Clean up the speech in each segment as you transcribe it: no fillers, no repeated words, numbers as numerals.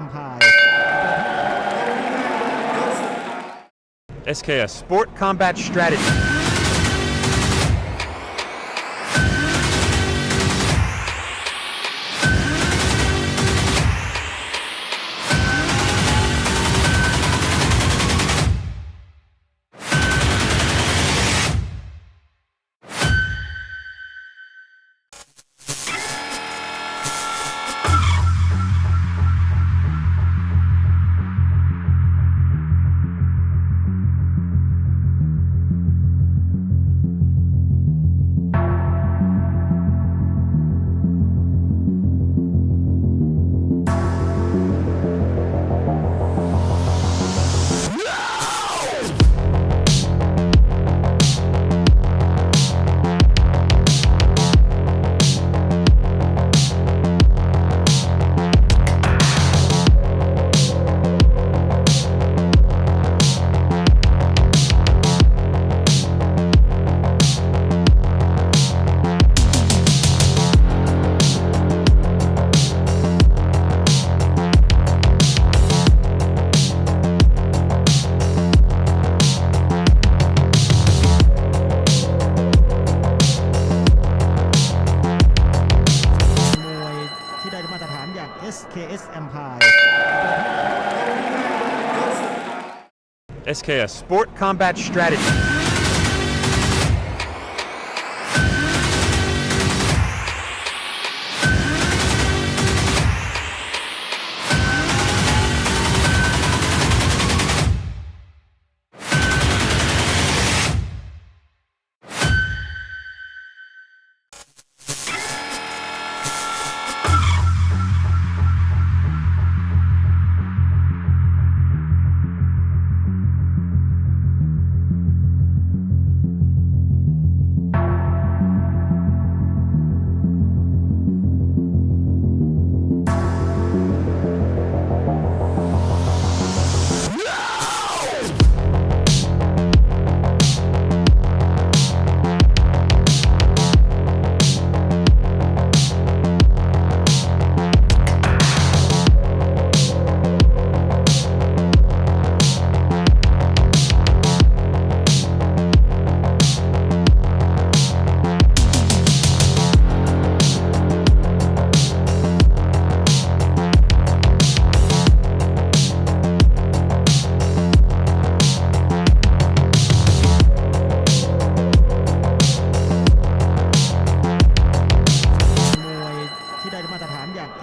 Empire SKS Sport Combat Strategy. SKS Empire SKS Sport Combat Strategy.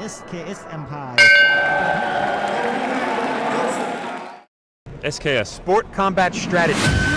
SKS Empire SKS Sport Combat Strategy.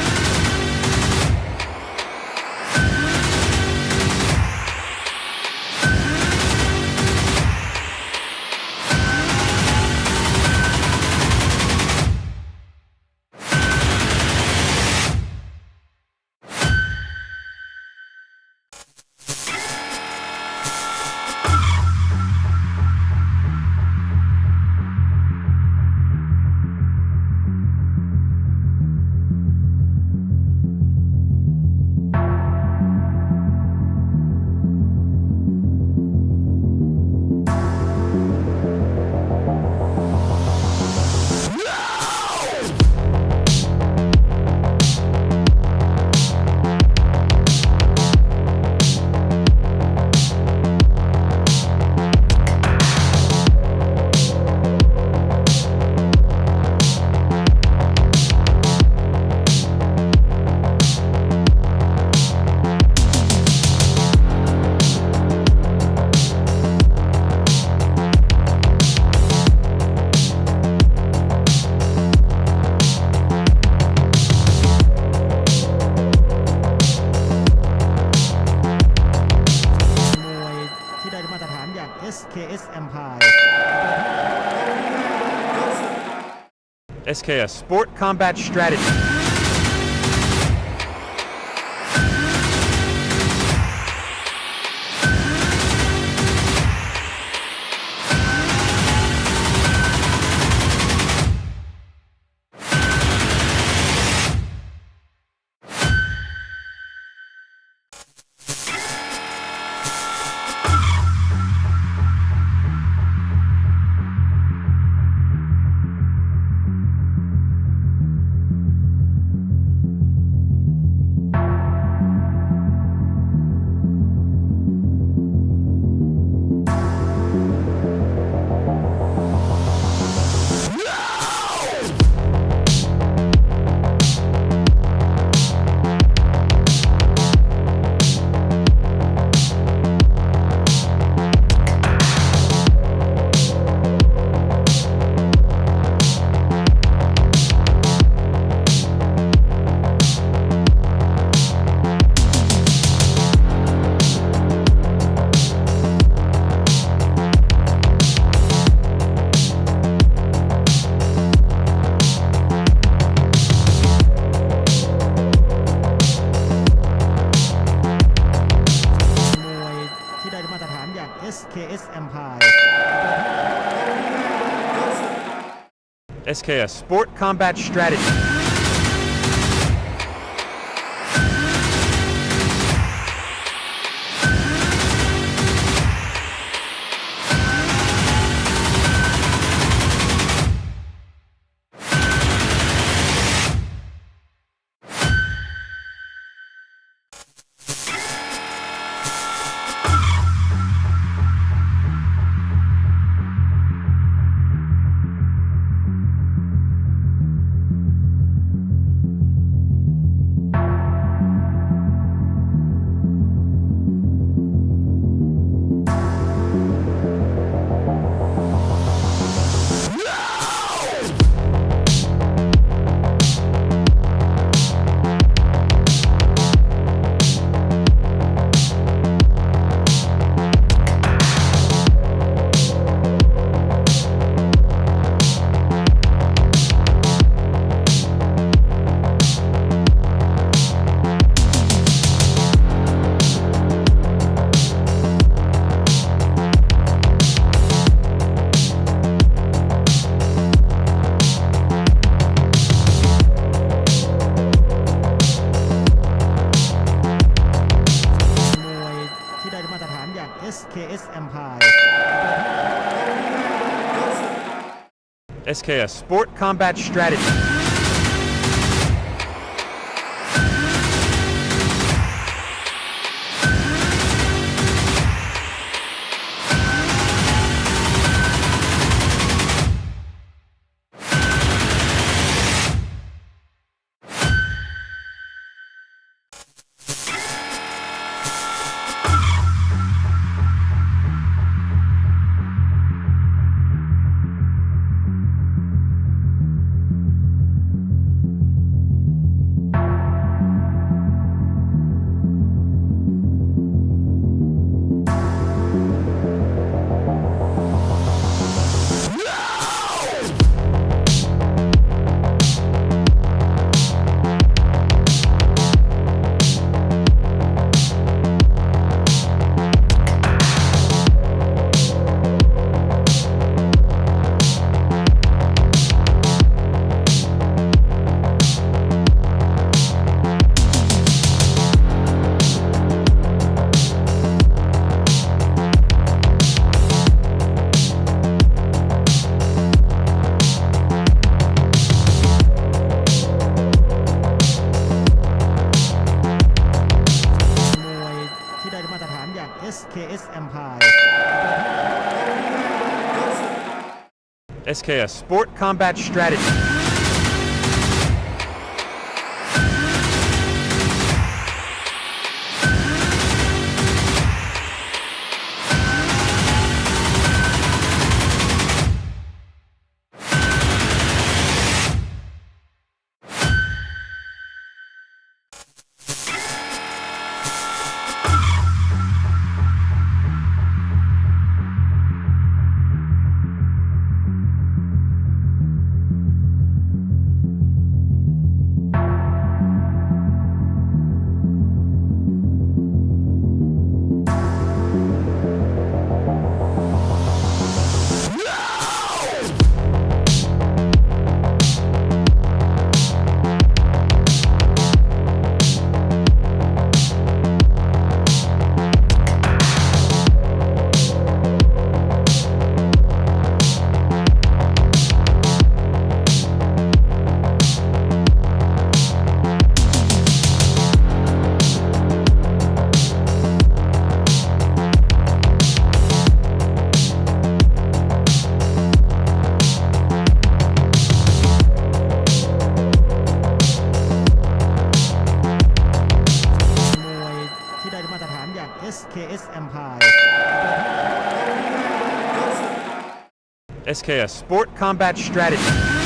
SKS Empire SKS Sport Combat Strategy. SKS Sport Combat Strategy. SKS Empire SKS Sport Combat Strategy. SKS Empire SKS Sport Combat Strategy. SKS Empire SKS Sport Combat Strategy.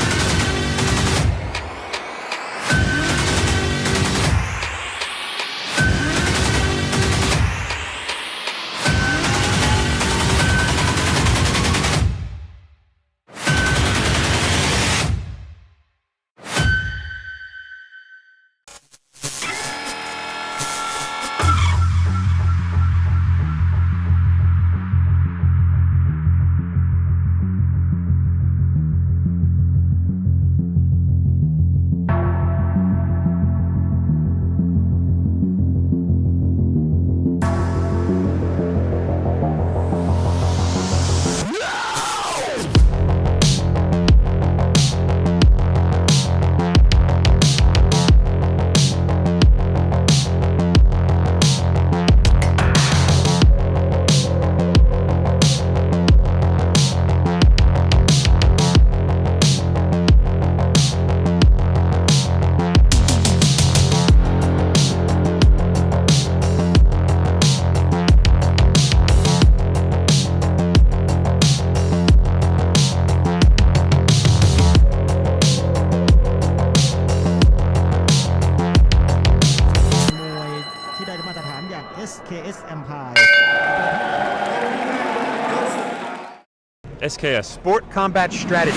SKS Sport Combat Strategy.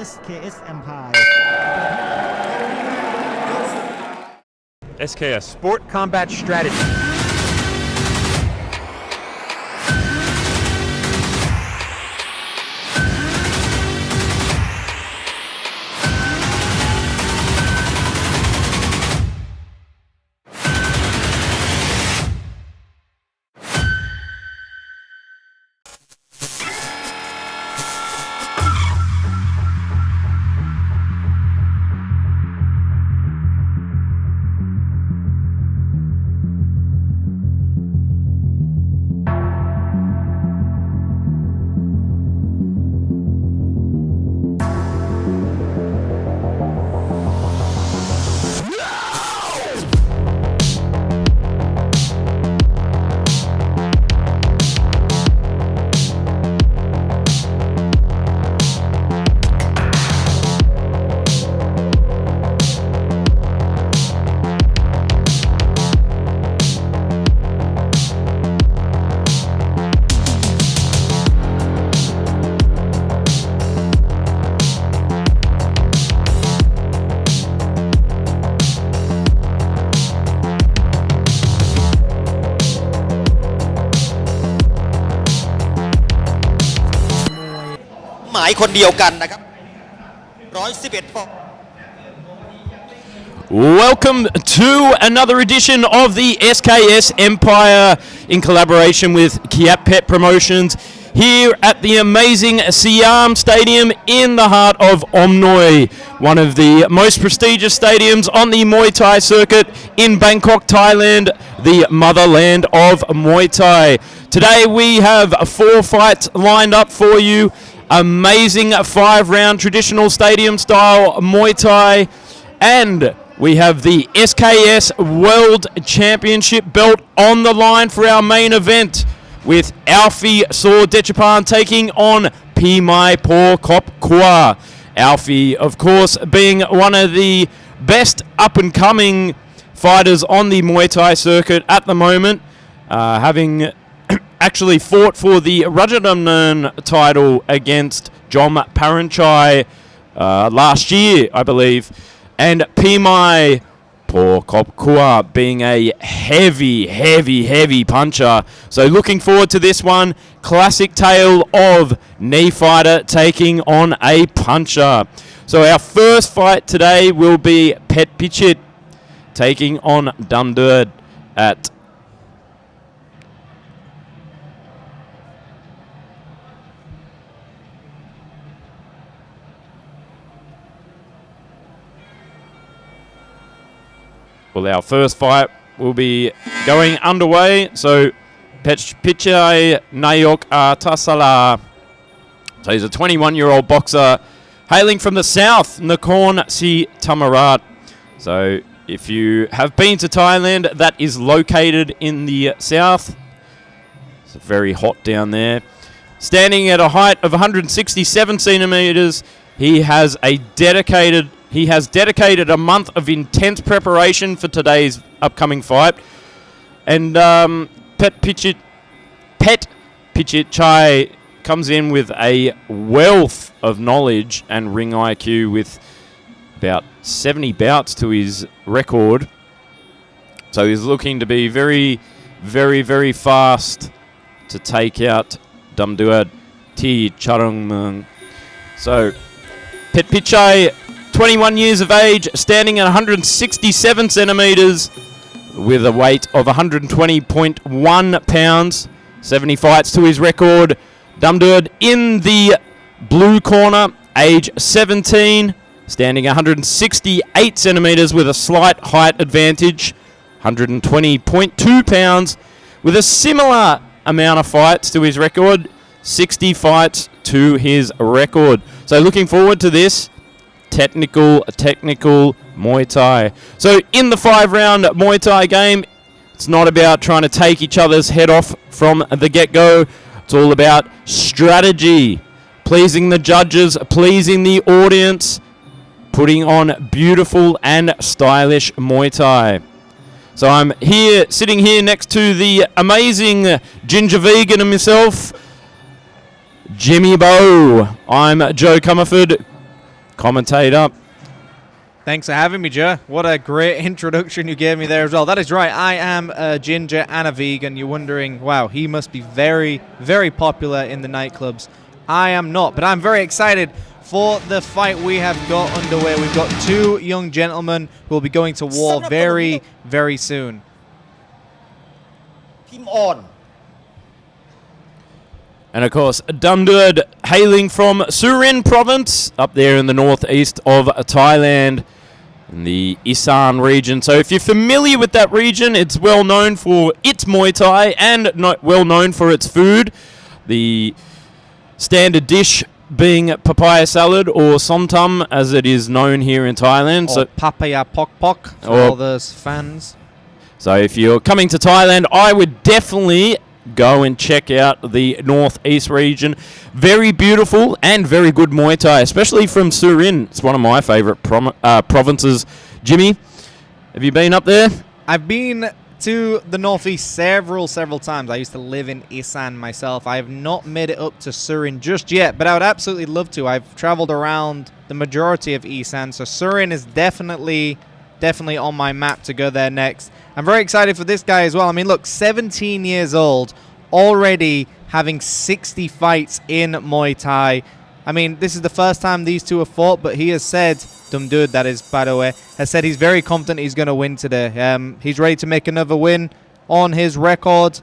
SKS Empire SKS Sport Combat Strategy. Muay หมายคนเดียวกันนะครับ111 ปอนด์ Welcome to another edition of the SKS Empire in collaboration with Kiatpetch Promotions here at the amazing Siam Stadium in the heart of Omnoi, one of the most prestigious stadiums on the Muay Thai circuit in Bangkok, Thailand, the motherland of Muay Thai. Today we have 4 fights lined up for you. Amazing 5-round traditional stadium style Muay Thai, and we have the SKS World Championship belt on the line for our main event, with Alfie Saw Dechapan taking on Pimai Por Kop Kwa. Alfie, of course, being one of the best up-and-coming fighters on the Muay Thai circuit at the moment, having actually fought for the Rajadamnern title against Jom Paranchai last year, I believe. And Pimai Por Kop Kwa being a heavy puncher. So looking forward to this one. Classic tale of knee fighter taking on a puncher. So our first fight today will be Pet Pichit taking on Dumdurd at Well, our first fight will be going underway. So, Pichai Nayok Tasala. So he's a 21-year-old boxer hailing from the south, Nakorn Si Tamarat. So if you have been to Thailand, that is located in the south. It's very hot down there. Standing at a height of 167 centimeters, he has dedicated a month of intense preparation for today's upcoming fight. And Pet Pichit comes in with a wealth of knowledge and ring IQ with about 70 bouts to his record. So he's looking to be very, very, very fast to take out Dumduad Ti Charungmung. So Pet Pichai, 21 years of age, standing at 167 centimetres with a weight of 120.1 pounds. 70 fights to his record. Dumduad in the blue corner, age 17, standing 168 centimetres with a slight height advantage. 120.2 pounds with a similar amount of fights to his record. 60 fights to his record. So looking forward to this. Technical Muay Thai. So in the 5-round Muay Thai game, it's not about trying to take each other's head off from the get-go. It's all about strategy, pleasing the judges, pleasing the audience, putting on beautiful and stylish Muay Thai. So I'm here, sitting here next to the amazing ginger vegan himself, Jimmy Bow. I'm Joe Comerford, commentator. Thanks for having me, Joe. What a great introduction you gave me there as well. That is right. I am a ginger and a vegan. You're wondering, wow, he must be very, very popular in the nightclubs. I am not, but I'm very excited for the fight we have got underway. We've got two young gentlemen who will be going to war very, very soon. Team on. And of course, Dumduad hailing from Surin province, up there in the northeast of Thailand, in the Isan region. So if you're familiar with that region, it's well known for its Muay Thai and well known for its food. The standard dish being papaya salad, or somtam as it is known here in Thailand. Or so papaya pok pok for all those fans. So if you're coming to Thailand, I would definitely go and check out the northeast region. Very beautiful and very good Muay Thai, especially from Surin. It's one of my favourite provinces. Jimmy, have you been up there? I've been to the northeast several times. I used to live in Isan myself. I have not made it up to Surin just yet, but I would absolutely love to. I've travelled around the majority of Isan, so Surin is definitely on my map to go there next. I'm very excited for this guy as well. I mean, look, 17 years old, already having 60 fights in Muay Thai. I mean, this is the first time these two have fought, but he has said, Dumduad, that is, by the way, has said he's very confident he's going to win today. He's ready to make another win on his record.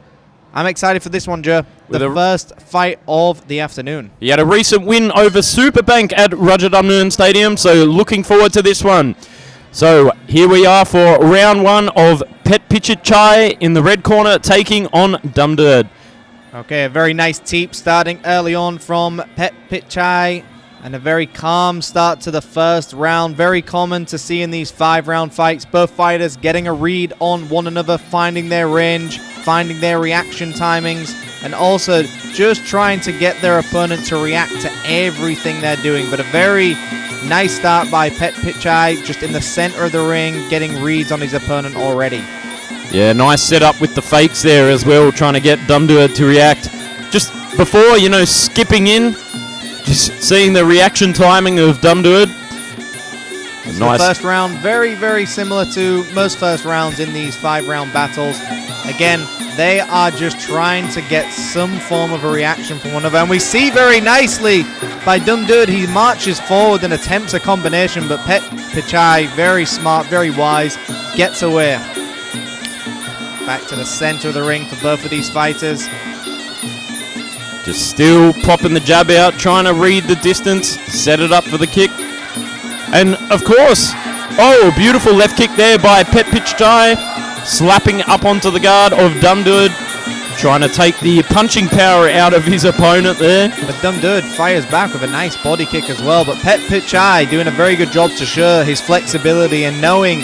I'm excited for this one, Joe. The first fight of the afternoon. He had a recent win over Superbank at Rajadamnern Stadium, so looking forward to this one. So here we are for round one of Pet Pichit in the red corner taking on Dumduad. Okay, a very nice teep starting early on from Pet Pichai, and a very calm start to the first round. Very common to see in these 5-round fights. Both fighters getting a read on one another, finding their range, finding their reaction timings, and also just trying to get their opponent to react to everything they're doing. But a very nice start by Pet Pichai, just in the center of the ring, getting reads on his opponent already. Yeah, nice setup with the fakes there as well, trying to get Dumduad to react. Just before, skipping in, just seeing the reaction timing of Dumduad. Nice. The first round, very, very similar to most first rounds in these 5-round battles. Again, they are just trying to get some form of a reaction from one another. And we see very nicely by Dumduad, he marches forward and attempts a combination, but Pet Pichai, very smart, very wise, gets away. Back to the center of the ring for both of these fighters. Just still popping the jab out, trying to read the distance, set it up for the kick. And of course, beautiful left kick there by Pet Pichai, slapping up onto the guard of Dumduad, trying to take the punching power out of his opponent there. But Dumduad fires back with a nice body kick as well. But Pet Pichai doing a very good job to show his flexibility and knowing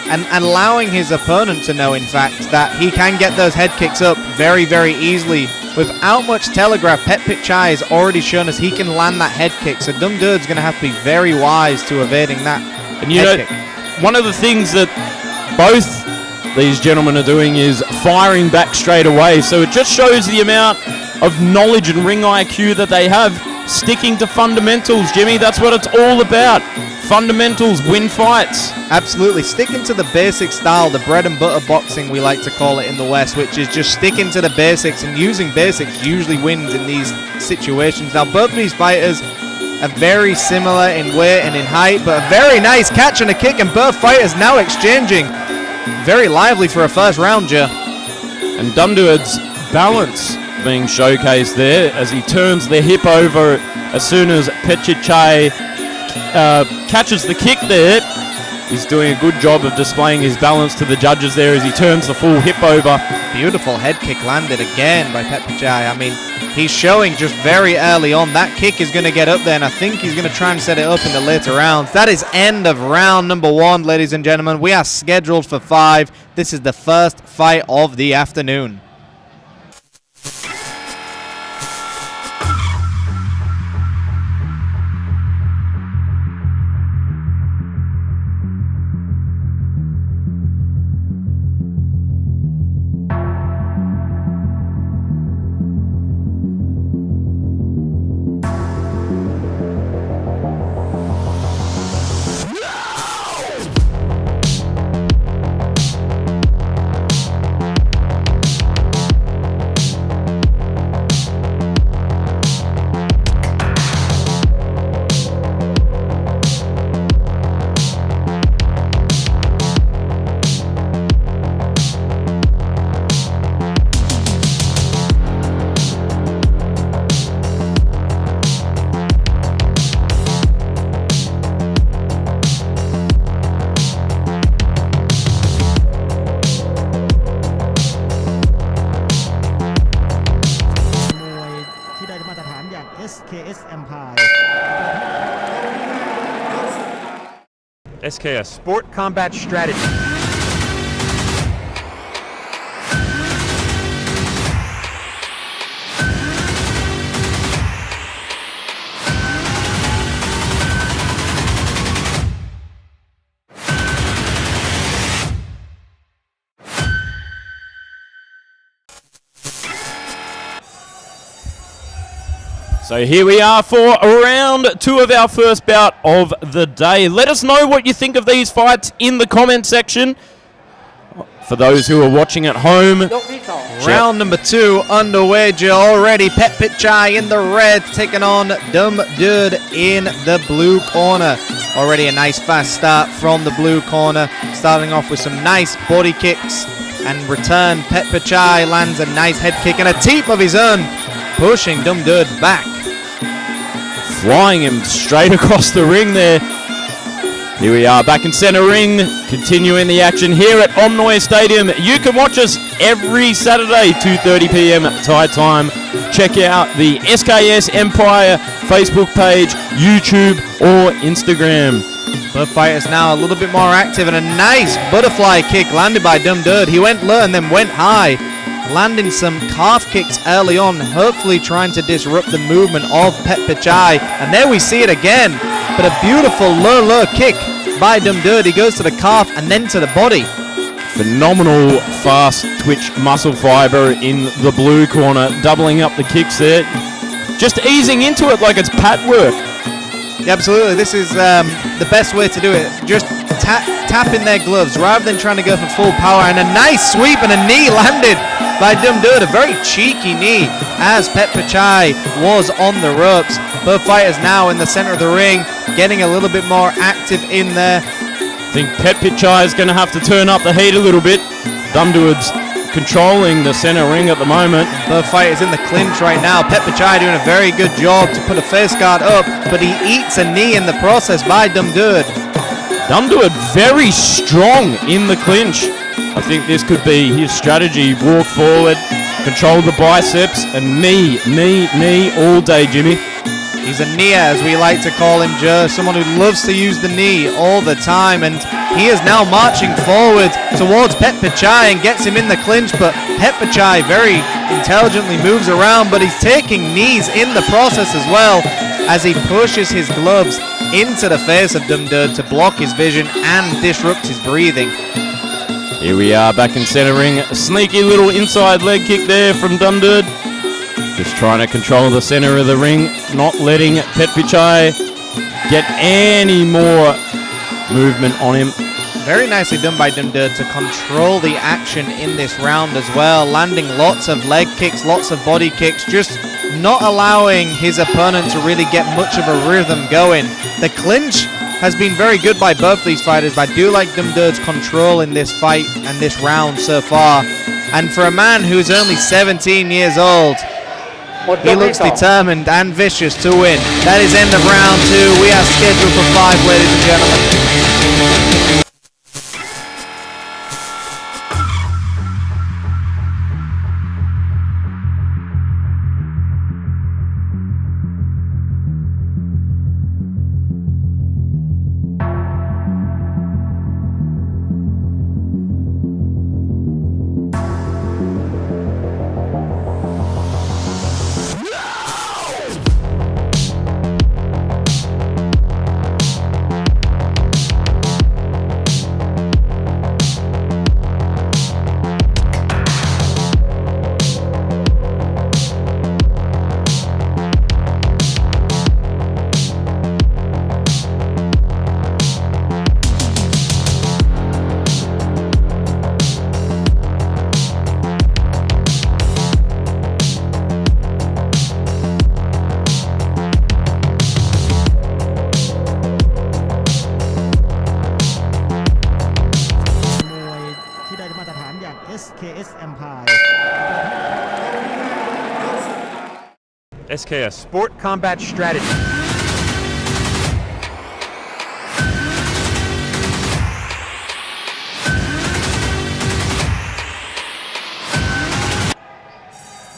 and allowing his opponent to know, in fact, that he can get those head kicks up very, very easily. Without much telegraph, Pet Pichai has already shown us he can land that head kick. So Dumduad's going to have to be very wise to evading that and head kick. One of the things that both these gentlemen are doing is firing back straight away. So it just shows the amount of knowledge and ring IQ that they have. Sticking to fundamentals, Jimmy, that's what it's all about. Fundamentals win fights. Absolutely. Sticking to the basic style, the bread and butter boxing we like to call it in the West, which is just sticking to the basics, and using basics usually wins in these situations. Now, both of these fighters are very similar in weight and in height, but a very nice catch and a kick, and both fighters now exchanging. Very lively for a first round, Joe. And Dumduad's balance being showcased there as he turns the hip over as soon as Petchechai catches the kick there. He's doing a good job of displaying his balance to the judges there as he turns the full hip over. Beautiful head kick landed again by Petchechai. I mean, he's showing just very early on that kick is going to get up there, and I think he's going to try and set it up in the later rounds. That is end of round number 1, ladies and gentlemen. We are scheduled for 5. This is the first fight of the afternoon. SKS Empire SKS Sport Combat Strategy. So here we are for round 2 of our first bout of the day. Let us know what you think of these fights in the comment section. For those who are watching at home, round number 2 underway, Joe. Already Petchechai in the red taking on Dumduad in the blue corner. Already a nice fast start from the blue corner, starting off with some nice body kicks and return. Petchechai lands a nice head kick and a teep of his own, pushing Dumduad back. Flying him straight across the ring there. Here we are back in center ring, continuing the action here at Omnoi Stadium. You can watch us every Saturday, 2:30 p.m. Thai time. Check out the SKS Empire Facebook page, YouTube, or Instagram. Both fighters now a little bit more active, and a nice butterfly kick landed by Dumduad. He went low and then went high, landing some calf kicks early on, hopefully trying to disrupt the movement of Petchechai. And there we see it again, but a beautiful low kick by Dumduad. He goes to the calf and then to the body. Phenomenal fast twitch muscle fiber in the blue corner, doubling up the kicks there. Just easing into it like it's pad work. Yeah, absolutely. This is the best way to do it. Just tap in their gloves rather than trying to go for full power. And a nice sweep and a knee landed by Dumduad. A very cheeky knee as Petchechai was on the ropes. Both fighters now in the center of the ring, getting a little bit more active in there. I think Petchechai is going to have to turn up the heat a little bit. Dumduad's controlling the center ring at the moment. Both fighters in the clinch right now. Petchechai doing a very good job to put a face guard up, but he eats a knee in the process by Dumduad. Dumduad very strong in the clinch. I think this could be his strategy. Walk forward, control the biceps, and knee all day, Jimmy. He's a kneer, as we like to call him, Joe. Someone who loves to use the knee all the time, and he is now marching forward towards Petchechai and gets him in the clinch, but Petchechai very intelligently moves around, but he's taking knees in the process as well as he pushes his gloves into the face of Dumduad to block his vision and disrupt his breathing. Here we are back in center ring. A sneaky little inside leg kick there from Dumdud. Just trying to control the center of the ring, not letting Petpichai get any more movement on him. Very nicely done by Dumdud to control the action in this round as well, landing lots of leg kicks, lots of body kicks, just not allowing his opponent to really get much of a rhythm going. The clinch has been very good by both these fighters, but I do like Dumdud's control in this fight and this round so far. And for a man who's only 17 years old, he looks determined and vicious to win. That is end of round 2. We are scheduled for 5, ladies and gentlemen. SKS Empire SKS Sport Combat Strategy.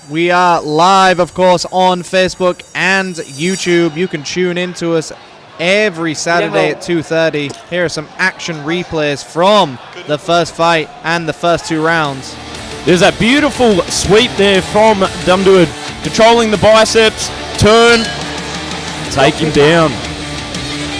We are live, of course, on Facebook and YouTube. You can tune in to us every Saturday at 2:30. Here are some action replays from the first fight and the first 2 rounds. There's that beautiful sweep there from Dumdud, controlling the biceps, turn, take him down.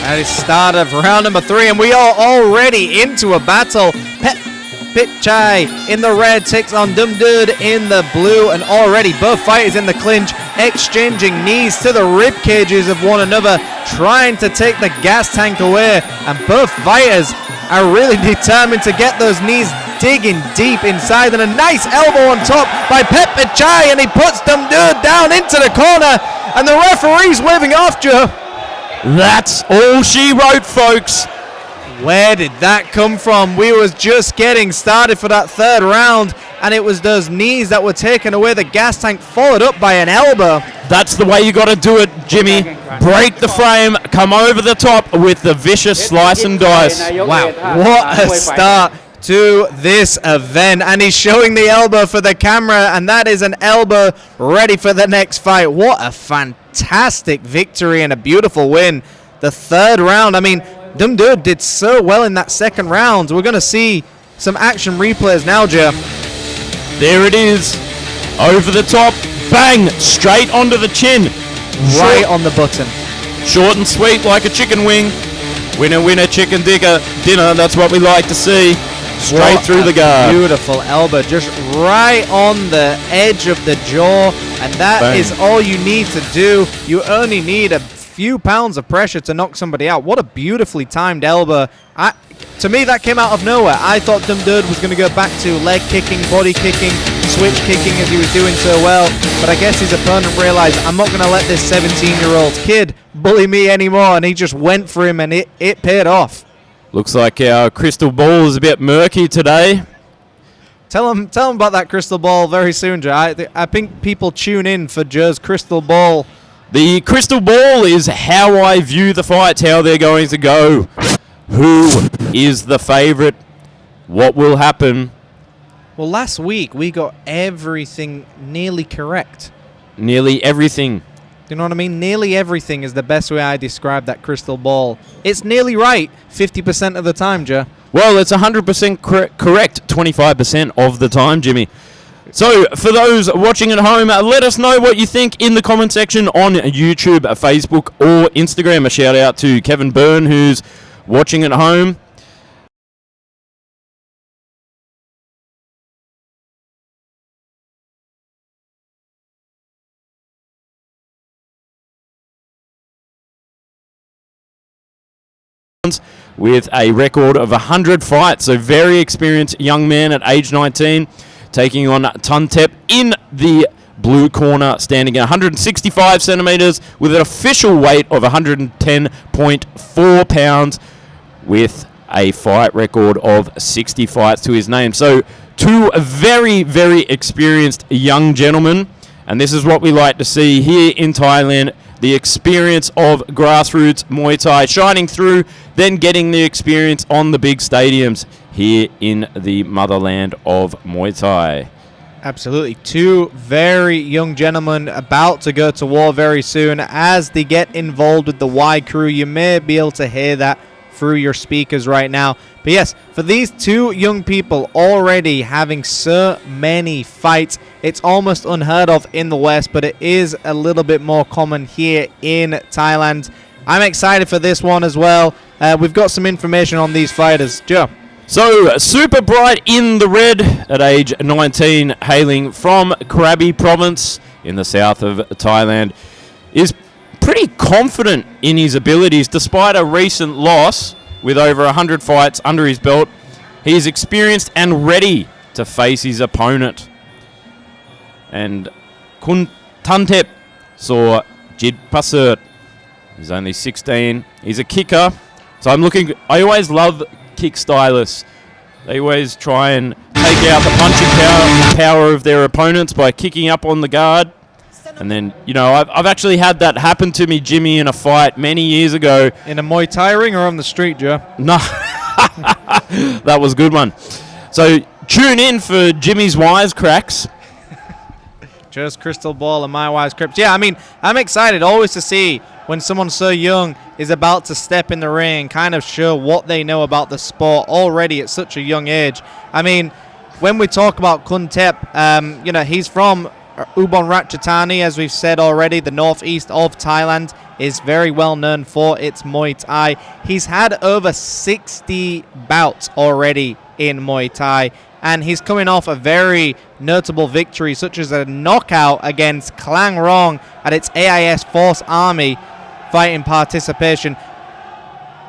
That is start of round number 3, and we are already into a battle. Petpichai in the red takes on Dumdud in the blue, and already both fighters in the clinch, exchanging knees to the rib cages of one another, trying to take the gas tank away, and both fighters are really determined to get those knees digging deep inside, and a nice elbow on top by Petpichai, and he puts Dumdud down into the corner, and the referee's waving off, Joe. That's all she wrote, folks. Where did that come from? We was just getting started for that 3rd round, and it was those knees that were taking away the gas tank, followed up by an elbow. That's the way you got to do it, Jimmy. Break the frame, come over the top with the vicious slice and dice. Wow, what a start to this event. And he's showing the elbow for the camera, and that is an elbow ready for the next fight. What a fantastic victory and a beautiful win. The 3rd round, I mean, Dumdud did so well in that 2nd round. We're going to see some action replays now, Joe. There it is. Over the top. Bang! Straight onto the chin. Right on the button. Short and sweet like a chicken wing. Winner, winner, chicken dinner. That's what we like to see. Straight through the guard. Beautiful elbow. Just right on the edge of the jaw. And that is all you need to do. You only need a few pounds of pressure to knock somebody out. What a beautifully timed elbow. To me, that came out of nowhere. I thought Dumdud was going to go back to leg kicking, body kicking, switch kicking as he was doing so well, but I guess his opponent realized, I'm not going to let this 17-year-old kid bully me anymore, and he just went for him, and it paid off. Looks like our crystal ball is a bit murky today. Tell him about that crystal ball very soon, Joe. I think people tune in for Joe's crystal ball. The crystal ball is how I view the fights, how they're going to go. Who is the favorite? What will happen? Well, last week we got everything nearly correct. Nearly everything. Do you know what I mean? Nearly everything is the best way I describe that crystal ball. It's nearly right 50% of the time, Joe. Well, it's 100% correct 25% of the time, Jimmy. So, for those watching at home, let us know what you think in the comment section on YouTube, Facebook, or Instagram. A shout out to Kevin Byrne, who's watching at home. with a record of 100 fights. So very experienced young man at age 19, taking on Tuntep in the blue corner, standing at 165 centimeters with an official weight of 110.4 pounds with a fight record of 60 fights to his name. So two very, very experienced young gentlemen, and this is what we like to see here in Thailand. The experience of grassroots Muay Thai shining through, then getting the experience on the big stadiums here in the motherland of Muay Thai. Absolutely. Two very young gentlemen about to go to war very soon. As they get involved with the Y crew, you may be able to hear that through your speakers right now. But yes, for these two young people already having so many fights, it's almost unheard of in the West, but it is a little bit more common here in Thailand. I'm excited for this one as well. We've got some information on these fighters. Joe. So, Super Bright in the red at age 19, hailing from Krabi province in the south of Thailand, is pretty confident in his abilities despite a recent loss with over 100 fights under his belt. He is experienced and ready to face his opponent. And Kun Tuntep saw Jid Pasert. He's only 16. He's a kicker. So I always love kick stylists. They always try and take out the punching power of their opponents by kicking up on the guard. And then, I've actually had that happen to me, Jimmy, in a fight many years ago. In a Muay Thai ring or on the street, Joe? No. That was a good one. So tune in for Jimmy's wisecracks. Joe's crystal ball and my wisecracks. Yeah, I mean, I'm excited always to see when someone so young is about to step in the ring and kind of show what they know about the sport already at such a young age. I mean, when we talk about Kuntep, he's from Ubon Ratchathani, as we've said already. The northeast of Thailand is very well known for its Muay Thai. He's had over 60 bouts already in Muay Thai, and he's coming off a very notable victory, such as a knockout against Klang Rong at its AIS Force Army fighting participation.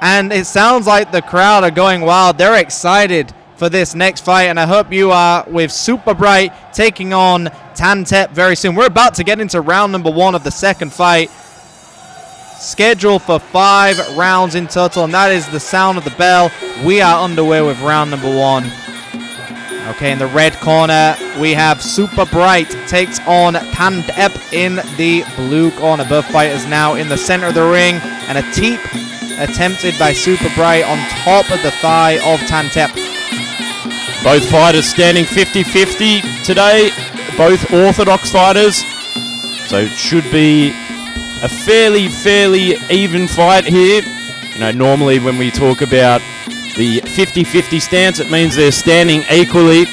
And it sounds like the crowd are going wild. They're excited for this next fight, and I hope you are, with Super Bright taking on Tuntep very soon. We're about to get into round number 1 of the second fight, scheduled for 5 rounds in total, and that is the sound of the bell. We are underway with round number 1. Okay, in the red corner, we have Super Bright takes on Tuntep in the blue corner. Both fighters now in the center of the ring, and a teep attempted by Super Bright on top of the thigh of Tuntep. Both fighters standing 50-50 today, both orthodox fighters, so it should be a fairly even fight here. Normally when we talk about the 50-50 stance, it means they're standing equally.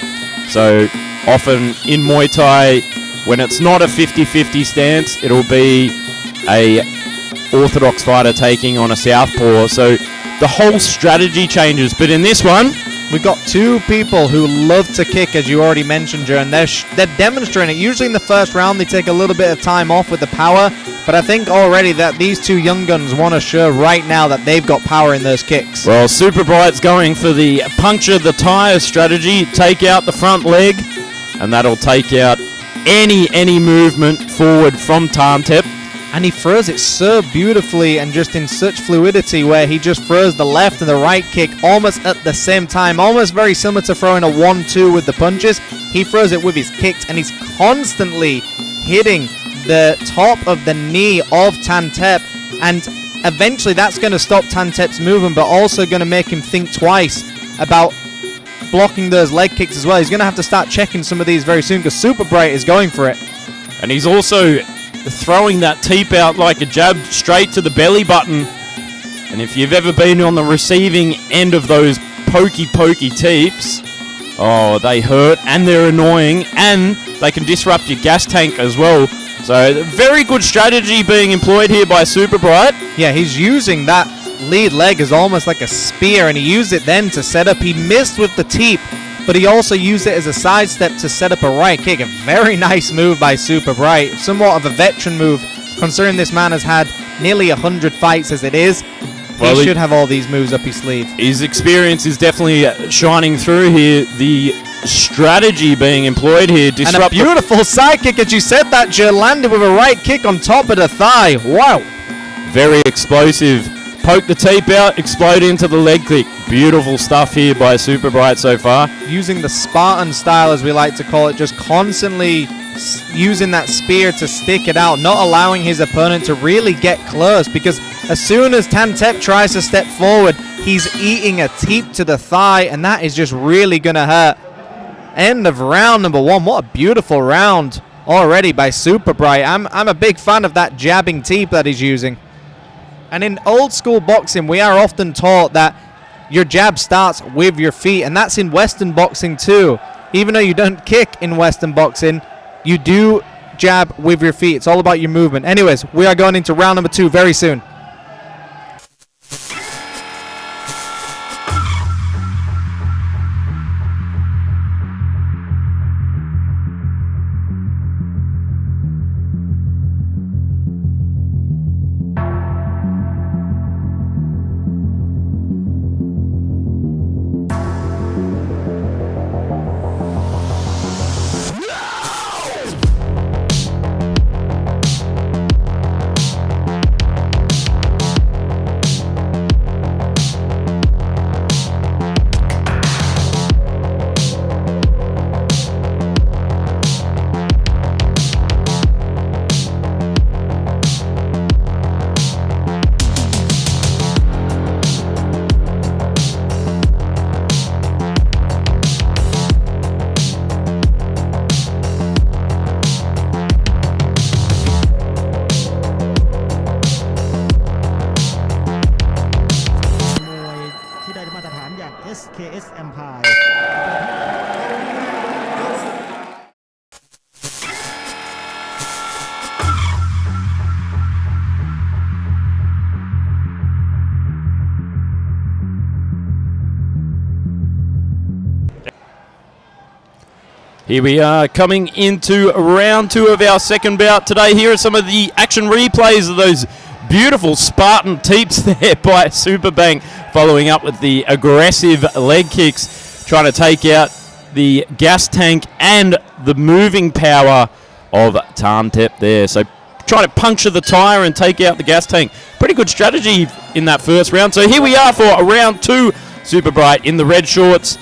So often in Muay Thai, when it's not a 50-50 stance, it'll be a orthodox fighter taking on a southpaw. So the whole strategy changes. But in this one, we've got two people who love to kick, as you already mentioned, Joe, and they're demonstrating it. Usually in the first round, they take a little bit of time off with the power, but I think already that these two young guns want to show right now that they've got power in those kicks. Well, Super Bright's going for the puncture the tire strategy, take out the front leg, and that'll take out any movement forward from Tuntep. And he throws it so beautifully and just in such fluidity, where he just throws the left and the right kick almost at the same time, almost very similar to throwing a 1-2 with the punches. He throws it with his kicks, and he's constantly hitting the top of the knee of Tuntep, and eventually that's going to stop Tuntep's movement, but also going to make him think twice about blocking those leg kicks as well. He's going to have to start checking some of these very soon, because Super Bright is going for it. And he's also throwing that teep out like a jab straight to the belly button. And if you've ever been on the receiving end of those pokey teeps, oh, they hurt and they're annoying, and they can disrupt your gas tank as well. So very good strategy being employed here by Super Bright. Yeah, he's using that lead leg as almost like a spear, and he used it then to set up. He missed with the teep, but he also used it as a sidestep to set up a right kick. A very nice move by Super Bright. Somewhat of a veteran move, considering this man has had nearly 100 fights as it is. Well, he should have all these moves up his sleeve. His experience is definitely shining through here. The strategy being employed here. And a beautiful side kick, as you said that, Joe, landed with a right kick on top of the thigh. Wow. Very explosive. Poke the tape out, explode into the leg kick. Beautiful stuff here by Super Bright so far. Using the Spartan style, as we like to call it, just constantly using that spear to stick it out, not allowing his opponent to really get close, because as soon as Tantep tries to step forward, he's eating a teep to the thigh, and that is just really going to hurt. End of round number 1. What a beautiful round already by Super Bright. I'm a big fan of that jabbing teep that he's using. And in old school boxing, we are often taught that your jab starts with your feet, and that's in Western boxing too. Even though you don't kick in Western boxing, you do jab with your feet. It's all about your movement. Anyways, we are going into round number 2 very soon. SKS Empire Here we are coming into round 2 of our second bout today. Here are some of the action replays of those beautiful Spartan teeps there by Superbank, following up with the aggressive leg kicks, trying to take out the gas tank and the moving power of Tantep there. So trying to puncture the tire and take out the gas tank. Pretty good strategy in that first round. So here we are for round 2. Super Bright in the red shorts,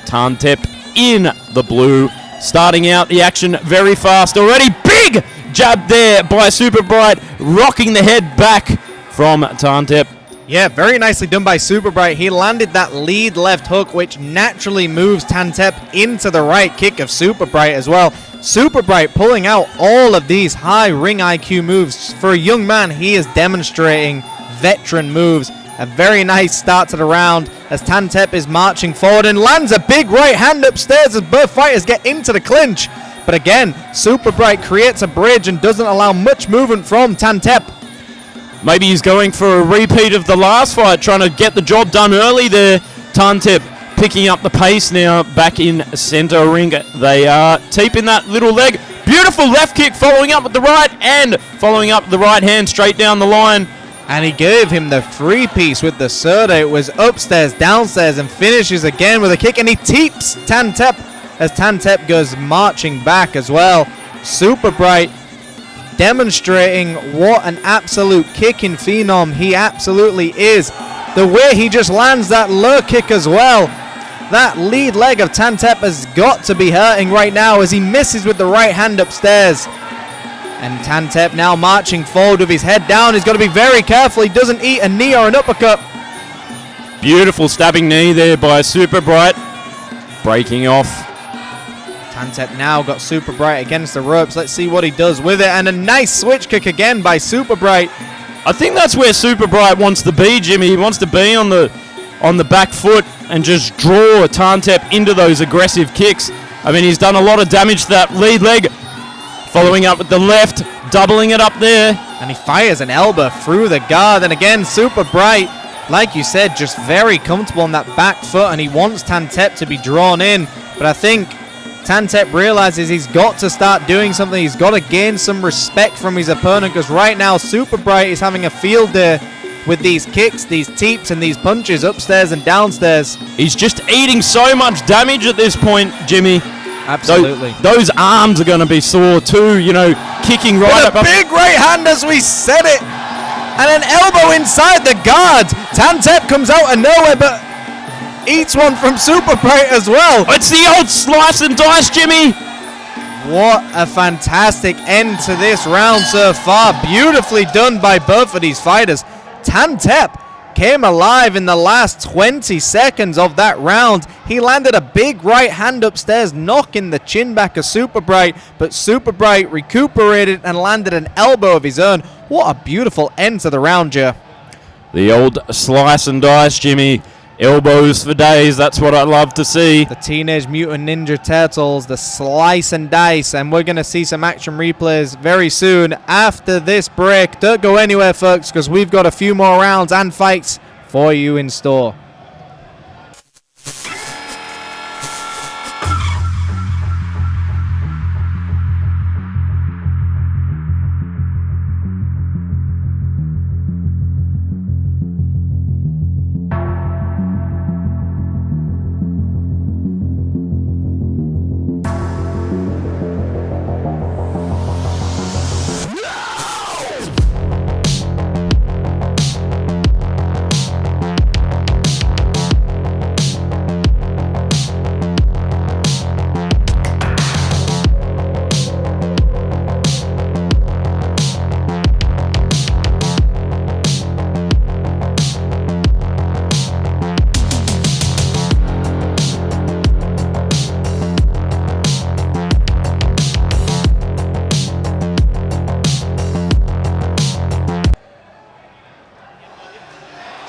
Tantep in the blue. Starting out the action very fast already. Big jab there by Super Bright, rocking the head back from Tantep. Yeah, very nicely done by Super Bright. He landed that lead left hook, which naturally moves Tantep into the right kick of Super Bright as well. Super Bright pulling out all of these high ring IQ moves. For a young man, he is demonstrating veteran moves. A very nice start to the round as Tantep is marching forward and lands a big right hand upstairs as both fighters get into the clinch. But again, Super Bright creates a bridge and doesn't allow much movement from Tantep. Maybe he's going for a repeat of the last fight, trying to get the job done early there. Tantep picking up the pace now back in center ring. They are teeping that little leg. Beautiful left kick following up with the right and following up the right hand straight down the line. And he gave him the free piece with the Soda. It was upstairs, downstairs, and finishes again with a kick. And he teeps Tantep as Tantep goes marching back as well. Super Bright demonstrating what an absolute kicking phenom he absolutely is. The way he just lands that low kick as well. That lead leg of Tantep has got to be hurting right now as he misses with the right hand upstairs. And Tantep now marching forward with his head down. He's got to be very careful he doesn't eat a knee or an uppercut. Beautiful stabbing knee there by Super Bright. Breaking off. Tantep now got Super Bright against the ropes. Let's see what he does with it. And a nice switch kick again by Super Bright. I think that's where Super Bright wants to be, Jimmy. He wants to be on the back foot and just draw Tantep into those aggressive kicks. I mean, he's done a lot of damage to that lead leg. Following up with the left, doubling it up there. And he fires an elbow through the guard. And again, Super Bright, like you said, just very comfortable on that back foot. And he wants Tantep to be drawn in. But I think Tantep realizes he's got to start doing something. He's got to gain some respect from his opponent. Because right now, Super Bright is having a field day with these kicks, these teeps, and these punches upstairs and downstairs. He's just eating so much damage at this point, Jimmy. Absolutely. Those arms are going to be sore too, you know, kicking right With up. a big right hand as we said it. And an elbow inside the guard. Tantep comes out of nowhere, but eats one from Superbright as well. It's the old slice and dice, Jimmy. What a fantastic end to this round so far. Beautifully done by both of these fighters. Tantep came alive in the last 20 seconds of that round. He landed a big right hand upstairs, knocking the chin back of Superbright, but Superbright recuperated and landed an elbow of his own. What a beautiful end to the round, Joe. The old slice and dice, Jimmy. Elbows for days, that's what I love to see. The Teenage Mutant Ninja Turtles, the slice and dice, and we're going to see some action replays very soon after this break. Don't go anywhere, folks, because we've got a few more rounds and fights for you in store.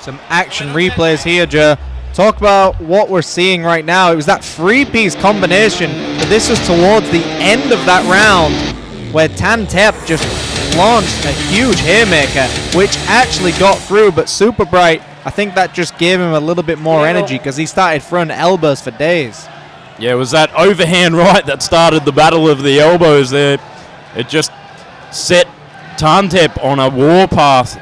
Some action replays here, Joe. Talk about what we're seeing right now. It was that three-piece combination, but this was towards the end of that round where Tantep just launched a huge haymaker, which actually got through, but Superbright, I think that just gave him a little bit more energy because he started throwing elbows for days. Yeah, it was that overhand right that started the battle of the elbows there. It just set Tantep on a warpath,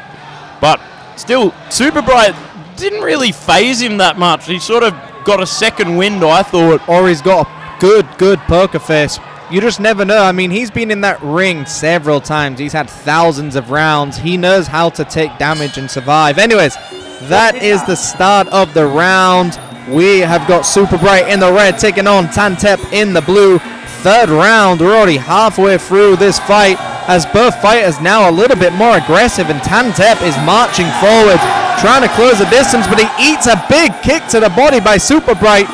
but still, Superbright didn't really phase him that much. He sort of got a second wind, I thought. Or he's got a good poker face. You just never know. I mean, he's been in that ring several times. He's had thousands of rounds. He knows how to take damage and survive. Anyways, that is the start of the round. We have got Superbright in the red taking on Tantep in the blue. Third round. We're already halfway through this fight, as both fighters now a little bit more aggressive, and Tantep is marching forward, trying to close the distance, but he eats a big kick to the body by Superbright.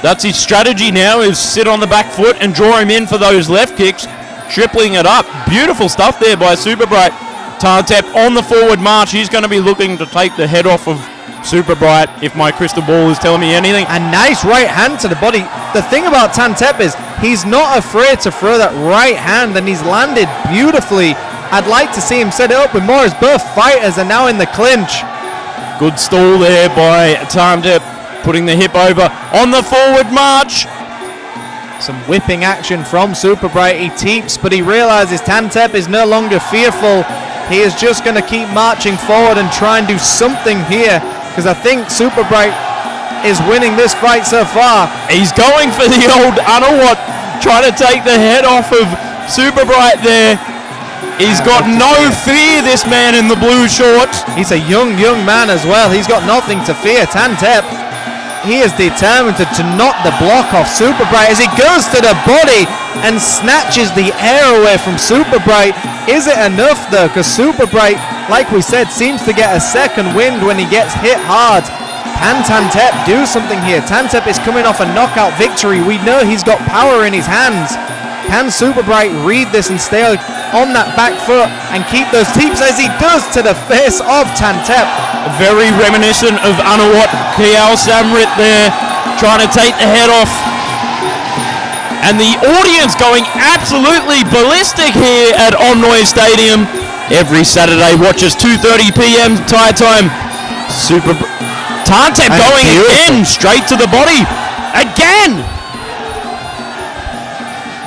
That's his strategy now, is sit on the back foot and draw him in for those left kicks, tripling it up. Beautiful stuff there by Superbright. Tantep on the forward march. He's going to be looking to take the head off of Superbright, if my crystal ball is telling me anything. A nice right hand to the body. The thing about Tantep is he's not afraid to throw that right hand, and he's landed beautifully. I'd like to see him set it up with more, as both fighters are now in the clinch. Good stall there by Tantep, putting the hip over on the forward march. Some whipping action from Superbright. He teeps, but he realizes Tantep is no longer fearful. He is just going to keep marching forward and try and do something here, because I think Superbright is winning this fight so far. He's going for the old Unawat, trying to take the head off of Superbright there. He's got no fear, this man in the blue shorts. He's a young man as well. He's got nothing to fear. Tantep, he is determined to knock the block off Superbright as he goes to the body and snatches the air away from Superbright. Is it enough though? Because Superbright, like we said, seems to get a second wind when he gets hit hard. Can Tantep do something here? Tantep is coming off a knockout victory. We know he's got power in his hands. Can Superbright read this and stay on that back foot and keep those teeps as he does to the face of Tantep? Very reminiscent of Unawat Kiao Samrit there, trying to take the head off. And the audience going absolutely ballistic here at Omnoi Stadium. Every Saturday, watch us 2:30 p.m. Thai time. Tantep going again, straight to the body. Again!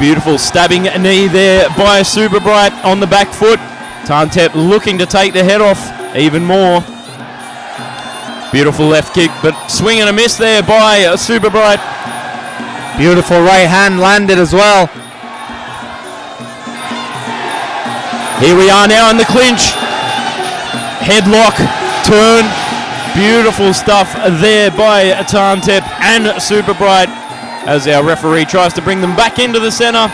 Beautiful stabbing knee there by Superbright on the back foot. Tantep looking to take the head off even more. Beautiful left kick, but swing and a miss there by Super Bright. Beautiful right hand landed as well. Here we are now in the clinch. Headlock, turn. Beautiful stuff there by Tantep and Super Bright as our referee tries to bring them back into the center.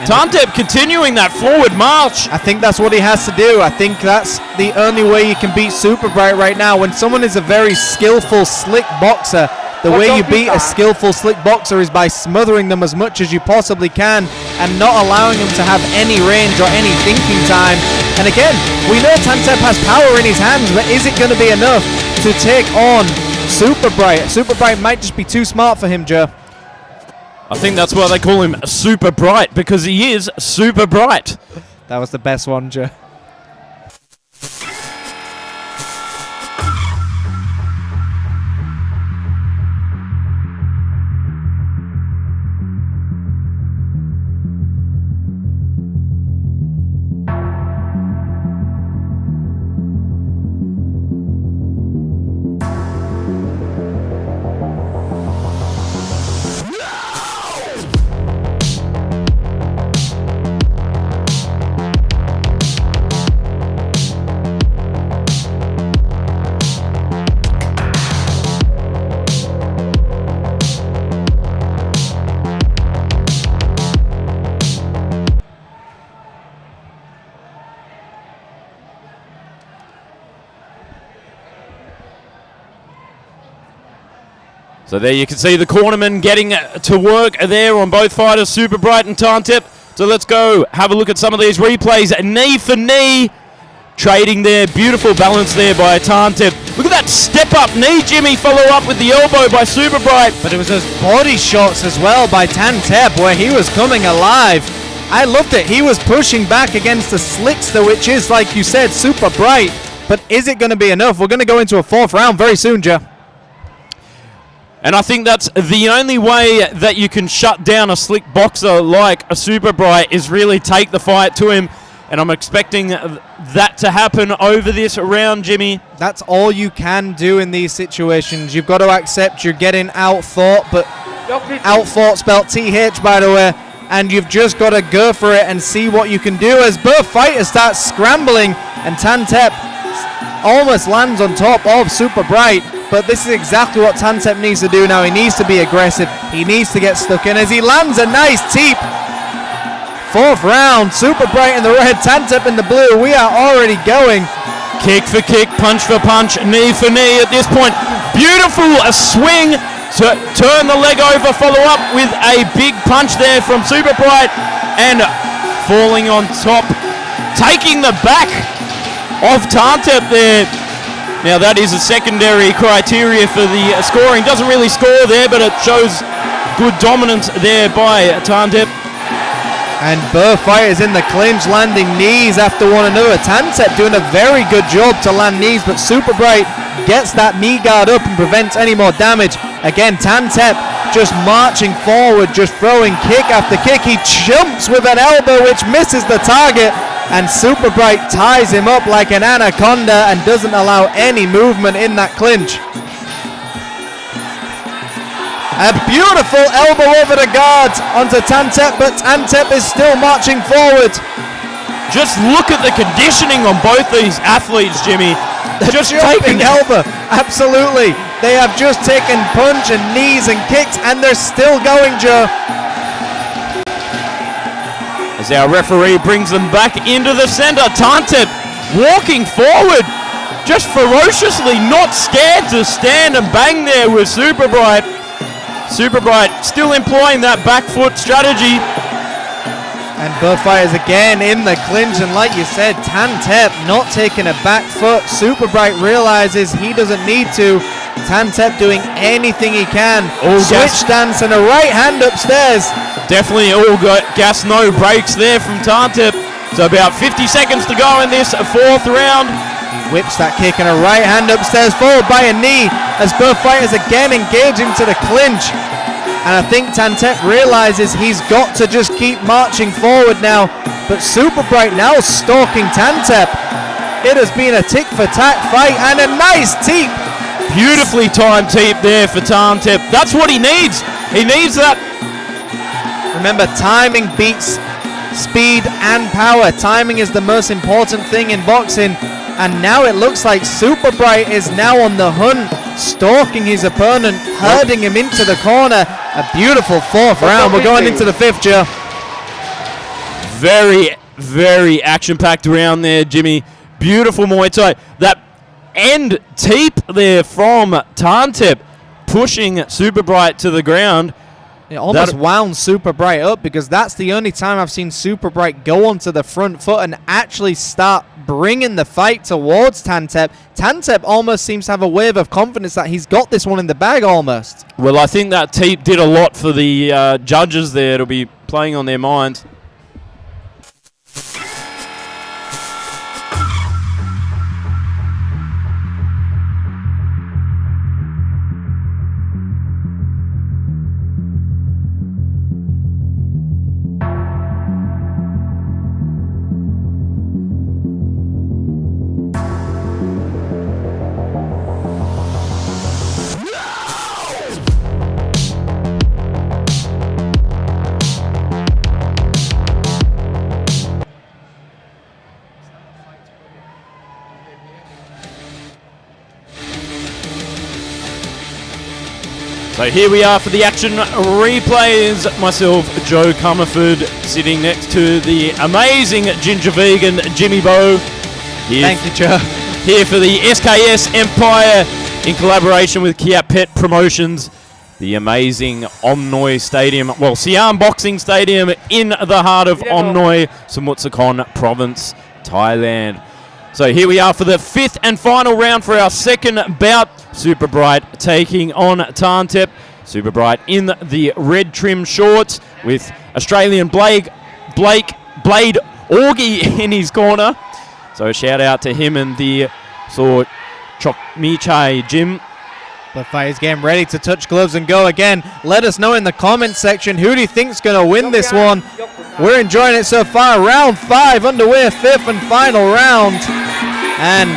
Tantep continuing that forward march. I think that's what he has to do. I think that's the only way you can beat Super Bright right now. When someone is a very skillful, slick boxer, the way you beat a skillful, slick boxer is by smothering them as much as you possibly can and not allowing them to have any range or any thinking time. And again, we know Tantep has power in his hands, but is it going to be enough to take on Super Bright? Super Bright might just be too smart for him, Joe. I think that's why they call him Super Bright, because he is super bright. That was the best one, Joe. So there you can see the cornerman getting to work there on both fighters, Super Bright and Tantep. So let's go have a look at some of these replays. Knee for knee, trading there. Beautiful balance there by Tantep. Look at that step-up knee, Jimmy. Follow up with the elbow by Super Bright. But it was those body shots as well by Tantep where he was coming alive. I loved it. He was pushing back against the Slickster, which is, like you said, Super Bright. But is it going to be enough? We're going to go into a fourth round very soon, Joe. And I think that's the only way that you can shut down a slick boxer like a Super Bright is really take the fight to him. And I'm expecting that to happen over this round, Jimmy. That's all you can do in these situations. You've got to accept you're getting outthought, but outthought spelled TH, by the way. And you've just got to go for it and see what you can do as both fighters start scrambling. And Tantep almost lands on top of Super Bright. But this is exactly what Tantep needs to do now. He needs to be aggressive. He needs to get stuck in as he lands a nice teep. Fourth round, Super Bright in the red, Tantep in the blue. We are already going. Kick for kick, punch for punch, knee for knee at this point. Beautiful swing to turn the leg over, follow up with a big punch there from Super Bright and falling on top, taking the back of Tantep there. Now that is a secondary criteria for the scoring. Doesn't really score there, but it shows good dominance there by Tantep. And both fighters in the clinch landing knees after one another. Tantep doing a very good job to land knees, but Super Bright gets that knee guard up and prevents any more damage. Again, Tantep just marching forward, just throwing kick after kick. He jumps with an elbow which misses the target. And Super Bright ties him up like an anaconda and doesn't allow any movement in that clinch. A beautiful elbow over the guard onto Tantep, but Tantep is still marching forward. Just look at the conditioning on both these athletes, Jimmy. Just taking elbow, absolutely. They have just taken punch and knees and kicks, and they're still going, Joe. As our referee brings them back into the center, Tantep walking forward, just ferociously not scared to stand and bang there with Super Bright. Super Bright still employing that back foot strategy. And both fighters again in the clinch, and like you said, Tantep not taking a back foot. Super Bright realizes he doesn't need to. Tantep doing anything he can. Switch stance and a right hand upstairs. Definitely all gas, no brakes there from Tantep. So about 50 seconds to go in this fourth round. He whips that kick and a right hand upstairs, followed by a knee as both fighters again engage into the clinch. And I think Tantep realizes he's got to just keep marching forward now. But Super Bright now stalking Tantep. It has been a tick-for-tack fight and a nice teep. Beautifully timed teep there for Tantep. That's what he needs. He needs that. Remember, timing beats speed and power. Timing is the most important thing in boxing. And now it looks like Super Bright is now on the hunt, stalking his opponent, herding him into the corner. A beautiful fourth round. We're going into the fifth, Joe. Very, very action-packed round there, Jimmy. Beautiful Muay Thai. That end teep there from Tantep, pushing Super Bright to the ground. It almost wound Super Bright up, because that's the only time I've seen Super Bright go onto the front foot and actually start bringing the fight towards Tantep. Tantep almost seems to have a wave of confidence that he's got this one in the bag almost. Well, I think that teep did a lot for the judges there. It'll be playing on their minds. So here we are for the action replays. Myself, Joe Comerford, sitting next to the amazing ginger vegan Jimmy Bowe. Thank you, Joe. Here for the SKS Empire in collaboration with Kiatpetch Promotions. The amazing Omnoi Stadium, well, Siam Boxing Stadium in the heart of Omnoi, Samutsakhon Province, Thailand. So here we are for the fifth and final round for our second bout. Super Bright taking on Tantep. Super Bright in the red trim shorts with Australian Blade Augie in his corner. So a shout out to him and the Sort Chok Michai Jim. The fight is getting ready to touch gloves and go again. Let us know in the comments section, who do you think's going to win this one? We're enjoying it so far. Round 5 underway, fifth and final round. And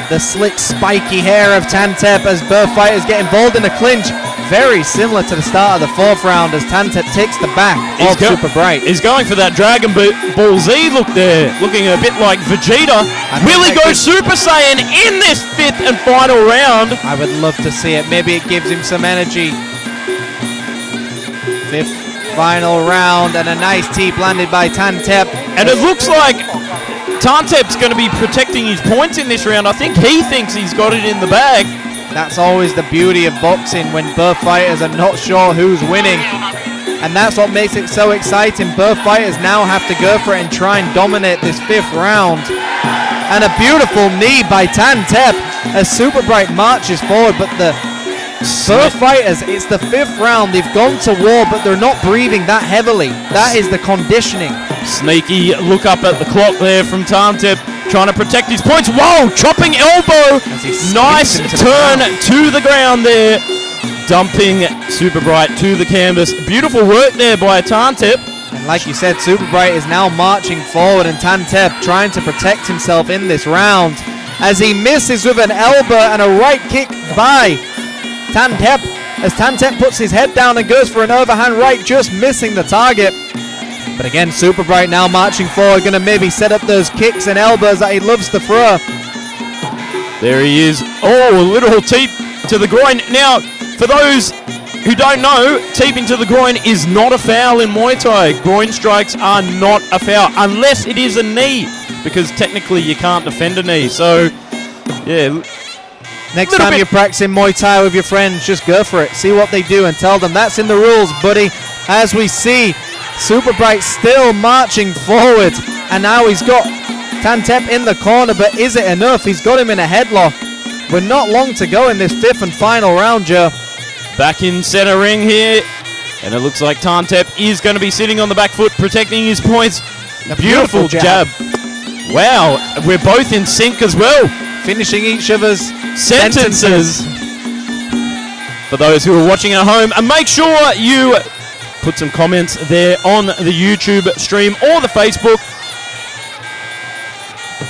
the slick, spiky hair of Tantep as both fighters get involved in a clinch. Very similar to the start of the fourth round as Tantep takes the back of Super Bright. He's going for that Dragon Ball Z look there, looking a bit like Vegeta. Will he go Super Saiyan in this fifth and final round? I would love to see it. Maybe it gives him some energy. Fifth final round and a nice teep landed by Tantep. And it looks like Tantep's going to be protecting his points in this round. I think he thinks he's got it in the bag. That's always the beauty of boxing, when both fighters are not sure who's winning. And that's what makes it so exciting. Both fighters now have to go for it and try and dominate this fifth round. And a beautiful knee by Tantep as Super Bright marches forward, but both fighters, it's the fifth round. They've gone to war, but they're not breathing that heavily. That is the conditioning. Sneaky look up at the clock there from Tantep, trying to protect his points. Whoa, chopping elbow. Nice turn to the ground there, dumping Super Bright to the canvas. Beautiful work there by Tantep. And like you said, Super Bright is now marching forward, and Tantep trying to protect himself in this round as he misses with an elbow and a right kick by Tantep, as Tantep puts his head down and goes for an overhand right, just missing the target. But again, Super Bright now marching forward, going to maybe set up those kicks and elbows that he loves to throw. There he is. Oh, a little teep to the groin. Now, for those who don't know, teeping to the groin is not a foul in Muay Thai. Groin strikes are not a foul, unless it is a knee, because technically you can't defend a knee. So, yeah. Next time you're practicing Muay Thai with your friends, just go for it. See what they do and tell them that's in the rules, buddy. As we see, Super Bright still marching forward. And now he's got Tantep in the corner, but is it enough? He's got him in a headlock. We're not long to go in this fifth and final round, Joe. Back in center ring here. And it looks like Tantep is going to be sitting on the back foot, protecting his points. A beautiful jab. Wow, we're both in sync as well. Finishing each other's sentences. For those who are watching at home, and make sure you put some comments there on the YouTube stream or the Facebook.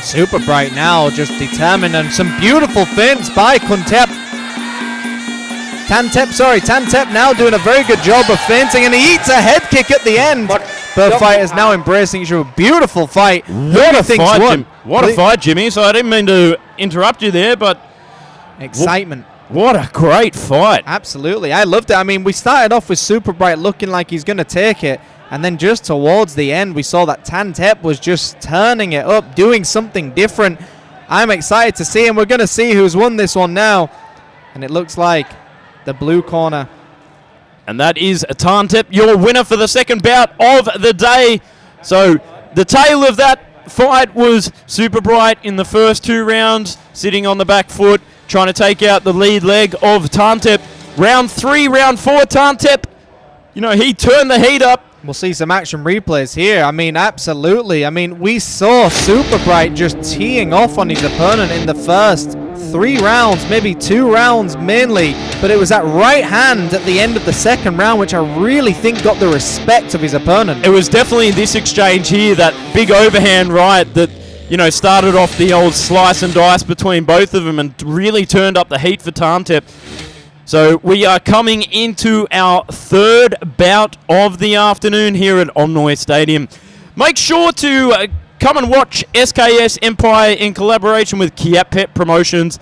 Super Bright now just determined, and some beautiful fins by Tantep. Tantep now doing a very good job of feinting, and he eats a head kick at the end. Both fighters now embracing each other. Beautiful fight. What a fight, Jim. What a fight, Jimmy. So I didn't mean to interrupt you there, but excitement. What a great fight. Absolutely. I loved it. I mean, we started off with Super Bright looking like he's going to take it, and then just towards the end, we saw that Tantep was just turning it up, doing something different. I'm excited to see, and we're going to see who's won this one now. And it looks like the blue corner. And that is Tantep, your winner for the second bout of the day. So the tail of that fight was Super Bright in the first 2 rounds, sitting on the back foot, trying to take out the lead leg of Tantep. Round 3, round 4, Tantep, he turned the heat up. We'll see some action replays here. I mean, absolutely. I mean, we saw Super Bright just teeing off on his opponent in the first 3 rounds, maybe 2 rounds mainly, but it was that right hand at the end of the second round which I really think got the respect of his opponent. It was definitely this exchange here, that big overhand right that, started off the old slice and dice between both of them and really turned up the heat for Tantep. So we are coming into our third bout of the afternoon here at Omnoi Stadium. Make sure to come and watch SKS Empire in collaboration with Kiatpetch Promotions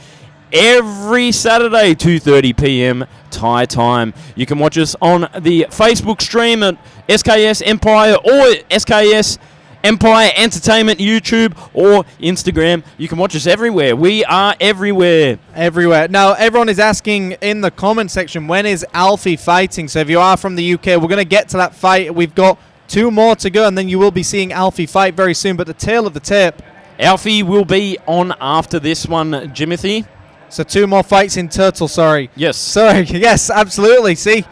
every Saturday, 2:30 p.m. Thai time. You can watch us on the Facebook stream at SKS Empire or SKS Empire Entertainment YouTube or Instagram. You can watch us everywhere. We are everywhere. Everywhere. Now, everyone is asking in the comment section, when is Alfie fighting? So if you are from the UK, we're going to get to that fight. We've got 2 more to go, and then you will be seeing Alfie fight very soon. But the tail of the tape, Alfie will be on after this one, Jimothy. So 2 more fights in total, sorry. Yes. Sorry, yes, absolutely. See?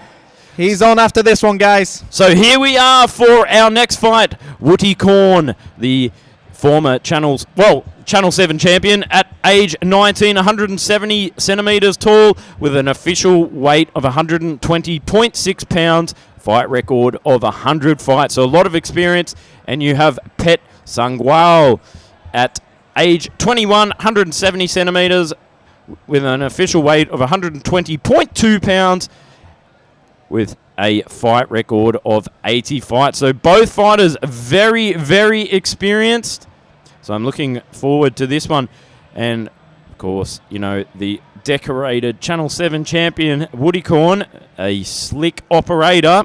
He's on after this one, guys. So here we are for our next fight. Wooty Korn, the former Channel 7 champion at age 19, 170 centimeters tall, with an official weight of 120.6 pounds, fight record of 100 fights. So a lot of experience. And you have Phech Sangwal at age 21, 170 centimeters, with an official weight of 120.2 pounds, with a fight record of 80 fights. So both fighters very, very experienced. So I'm looking forward to this one. And, of course, the decorated Channel 7 champion, Wooty Korn, a slick operator.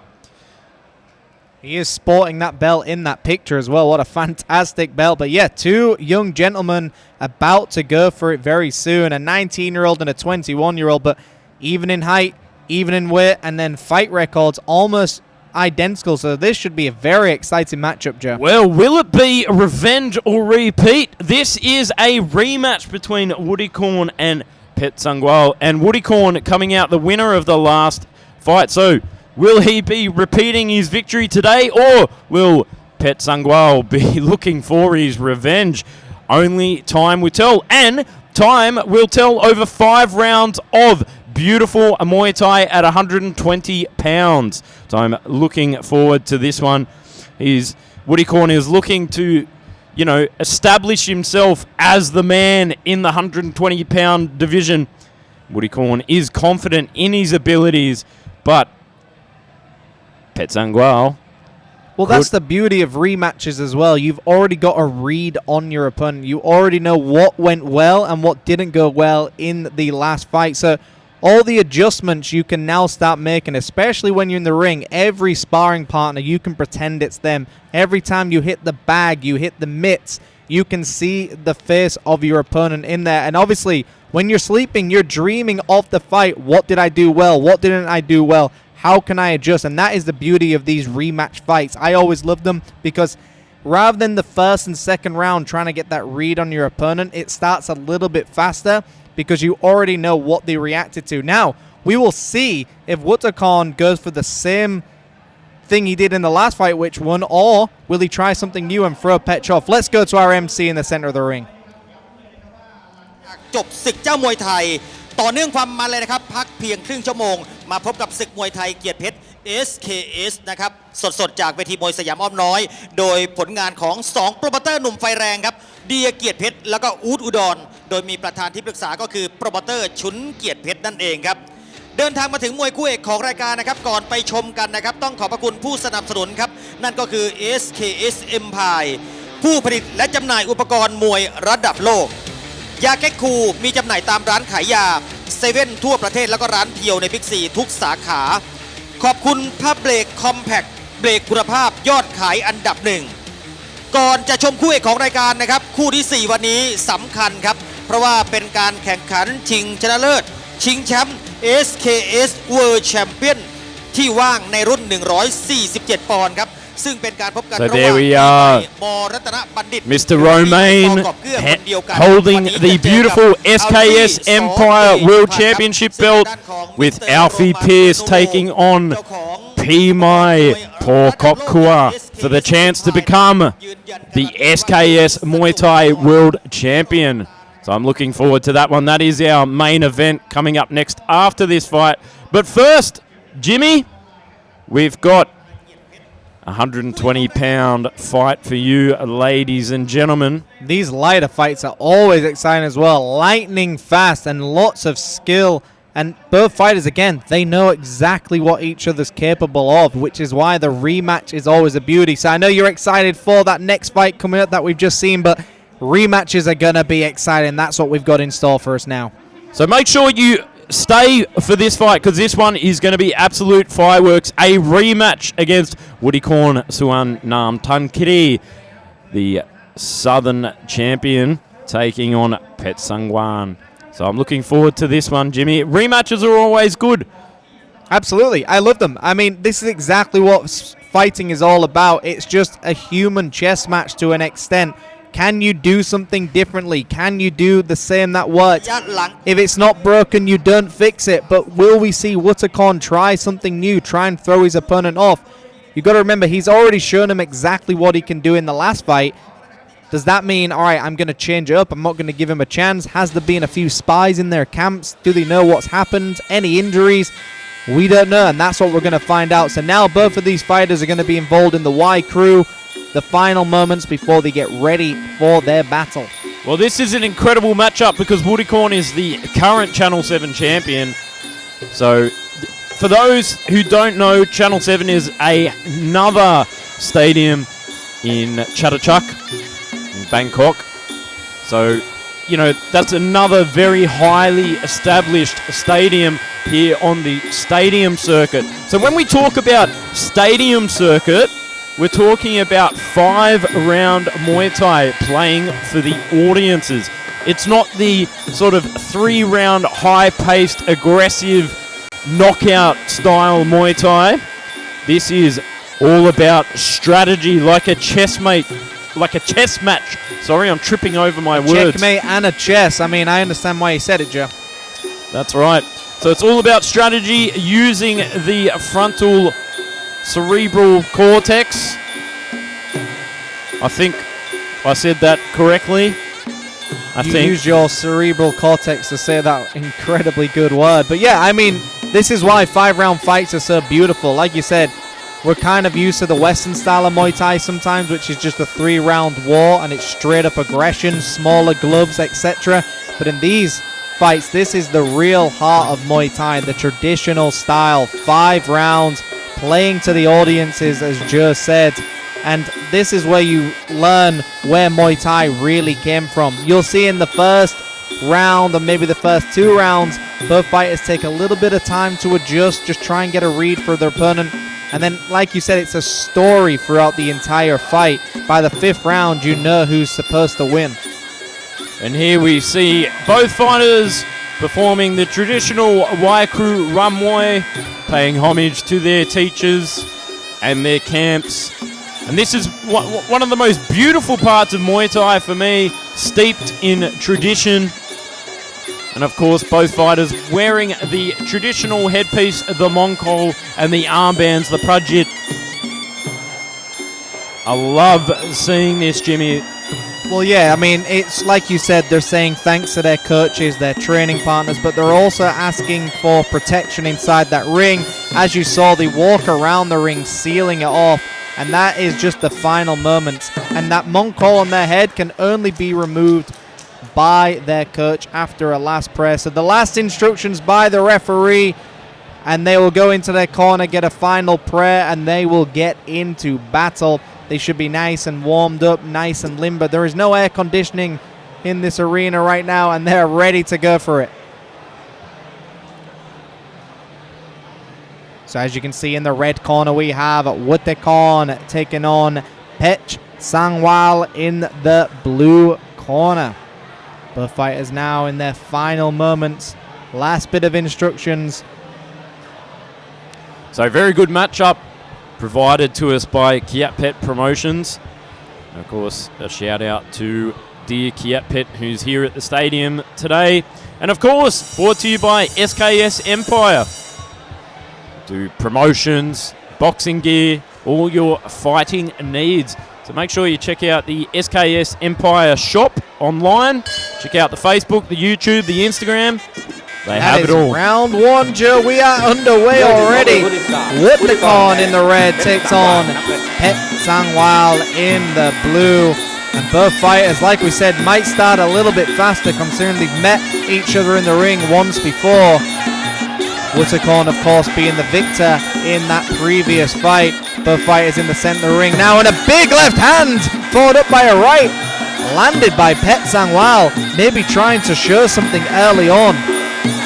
He is sporting that belt in that picture as well. What a fantastic belt. But, yeah, 2 young gentlemen about to go for it very soon. A 19-year-old and a 21-year-old. But even in height, even in weight, and then fight records almost identical. So this should be a very exciting matchup, Joe. Well, will it be revenge or repeat? This is a rematch between Wooty Korn and Phech Sangwal. And Wooty Korn coming out the winner of the last fight. So will he be repeating his victory today, or will Phech Sangwal be looking for his revenge? Only time will tell. And time will tell over 5 rounds of beautiful Muay Thai at 120 pounds. So I'm looking forward to this one. Wooty Korn is looking to, establish himself as the man in the 120-pound division. Wooty Korn is confident in his abilities, but Phech Sangwal. Well, that's the beauty of rematches as well. You've already got a read on your opponent. You already know what went well and what didn't go well in the last fight. So all the adjustments you can now start making, especially when you're in the ring. Every sparring partner, you can pretend it's them. Every time you hit the bag, you hit the mitts, you can see the face of your opponent in there. And obviously, when you're sleeping, you're dreaming of the fight. What did I do well? What didn't I do well? How can I adjust? And that is the beauty of these rematch fights. I always love them because rather than the first and second round trying to get that read on your opponent, it starts a little bit faster because you already know what they reacted to. Now, we will see if Wooty Korn goes for the same thing he did in the last fight, which won, or will he try something new and throw Phech off? Let's go to our MC in the center of the ring. จบศึกเจ้ามวยไทยต่อเนื่องความมันเลยนะครับพักเพียงครึ่งชั่วโมงมาพบกับศึกมวยไทยเกียรติเพชร SKS นะครับสดๆจากเวทีมวยสยามอ้อมน้อยโดยผลงานของ2โปรโมเตอร์หนุ่มไฟแรงครับเดียเกียรติเพชรแล้วก็อู๊ดอุดรโดยมีประธานที่ปรึกษาก็คือโปรโมเตอร์ชุนเกียรติเพชรนั่นเองครับ เดินทางมาถึงมวยคู่เอกของรายการนะครับก่อนไปชมกันนะครับต้องขอบพระคุณผู้สนับสนุนครับนั่นก็คือ SKS Empire ผู้ผลิตและจำหน่ายอุปกรณ์มวยระดับโลกยาแก้คูมีจำหน่ายตามร้านขายยาเซเว่นทั่วประเทศแล้วก็ร้านเพียวในบิ๊กซีทุกสาขาขอบคุณผ้าเบรกคอมแพคเบรกคุณภาพยอดขายอันดับหนึ่งก่อนจะชมคู่เอกของรายการนะครับคู่ที่ 4 วันนี้สำคัญครับเพราะว่าเป็นการแข่งขันชิงชนะเลิศชิงแชมป์ SKS World Champion ที่ว่างในรุ่น 147 ปอนด์ครับซึ่งเป็นการพบกันระหว่างมรัตนบัณฑิต Mr. Romain holding the beautiful SKS Empire World Championship belt with Alfie Pearce taking on Muay Porkopkua for the chance to become the SKS Muay Thai World Champion. So I'm looking forward to that one. That is our main event coming up next after this fight. But first, Jimmy, we've got a 120-pound fight for you, ladies and gentlemen. These lighter fights are always exciting as well. Lightning fast and lots of skill. And both fighters, again, they know exactly what each other's capable of, which is why the rematch is always a beauty. So I know you're excited for that next fight coming up that we've just seen, but rematches are going to be exciting. That's what we've got in store for us now. So make sure you stay for this fight because this one is going to be absolute fireworks. A rematch against Wodikorn Suan Nam Tankiri, the Southern champion, taking on Pet Sangwan. So I'm looking forward to this one, Jimmy. Rematches are always good. Absolutely. I love them. I mean, this is exactly what fighting is all about. It's just a human chess match to an extent. Can you do something differently? Can you do the same that worked? If it's not broken, you don't fix it. But will we see Wodikorn try something new, try and throw his opponent off? You've got to remember, he's already shown him exactly what he can do in the last fight. Does that mean, all right, I'm going to change it up, I'm not going to give him a chance? Has there been a few spies in their camps? Do they know what's happened? Any injuries? We don't know, and that's what we're going to find out. So now both of these fighters are going to be involved in the Y crew, the final moments before they get ready for their battle. Well, this is an incredible matchup because Wodikorn is the current Channel 7 champion. So for those who don't know, Channel 7 is another stadium in Chatuchak, in Bangkok. So, you know, that's another very highly established stadium here on the stadium circuit. So when we talk about stadium circuit, we're talking about 5-round Muay Thai playing for the audiences. It's not the sort of 3-round high-paced, aggressive, knockout style Muay Thai. This is all about strategy, like a chess match. Sorry, I'm tripping over my words. Checkmate and a chess. I mean, I understand why you said it, Joe. That's right. So it's all about strategy using the frontal cerebral cortex. I think I said that correctly. You used your cerebral cortex to say that incredibly good word. But yeah, I mean, this is why 5-round fights are so beautiful. Like you said, we're kind of used to the Western style of Muay Thai sometimes, which is just a 3-round war and it's straight up aggression, smaller gloves, etc. But in these fights, this is the real heart of Muay Thai, the traditional style, 5 rounds, playing to the audiences, as Joe said. And this is where you learn where Muay Thai really came from. You'll see in the first round or maybe the first 2 rounds, both fighters take a little bit of time to adjust, just try and get a read for their opponent. And then, like you said, it's a story throughout the entire fight. By the 5th round, you know who's supposed to win. And here we see both fighters performing the traditional Y Crew Muay, paying homage to their teachers and their camps. And this is one of the most beautiful parts of Muay Thai for me, steeped in tradition. And of course, both fighters wearing the traditional headpiece, the Mongkol, and the armbands, the Prajit. I love seeing this, Jimmy. Well, yeah, I mean, it's like you said, they're saying thanks to their coaches, their training partners, but they're also asking for protection inside that ring. As you saw, they walk around the ring, sealing it off, and that is just the final moments. And that Mongkol on their head can only be removed by their coach after a last prayer. So the last instructions by the referee, and they will go into their corner, get a final prayer, and they will get into battle. They should be nice and warmed up, nice and limber. There is no air conditioning in this arena right now, and they're ready to go for it. So as you can see in the red corner, we have Wutikon taking on Petch Sangwal in the blue corner. Both fighters now in their final moments. Last bit of instructions. So very good matchup provided to us by Kiatpetch Promotions. And of course, a shout out to dear Kiatpetch, who's here at the stadium today. And of course, brought to you by SKS Empire. Do promotions, boxing gear, all your fighting needs. So make sure you check out the SKS Empire shop online. Check out the Facebook, the YouTube, the Instagram. They have it all. Round one, Joe. We are underway already. Wutikon in the red takes on Petch Sangwal in the blue. And both fighters, like we said, might start a little bit faster considering they've met each other in the ring once before. Wutikon, of course, being the victor in that previous fight. Both fighters in the center of the ring now, and a big left hand followed up by a right. Landed by Petch Sangwal, maybe trying to show something early on.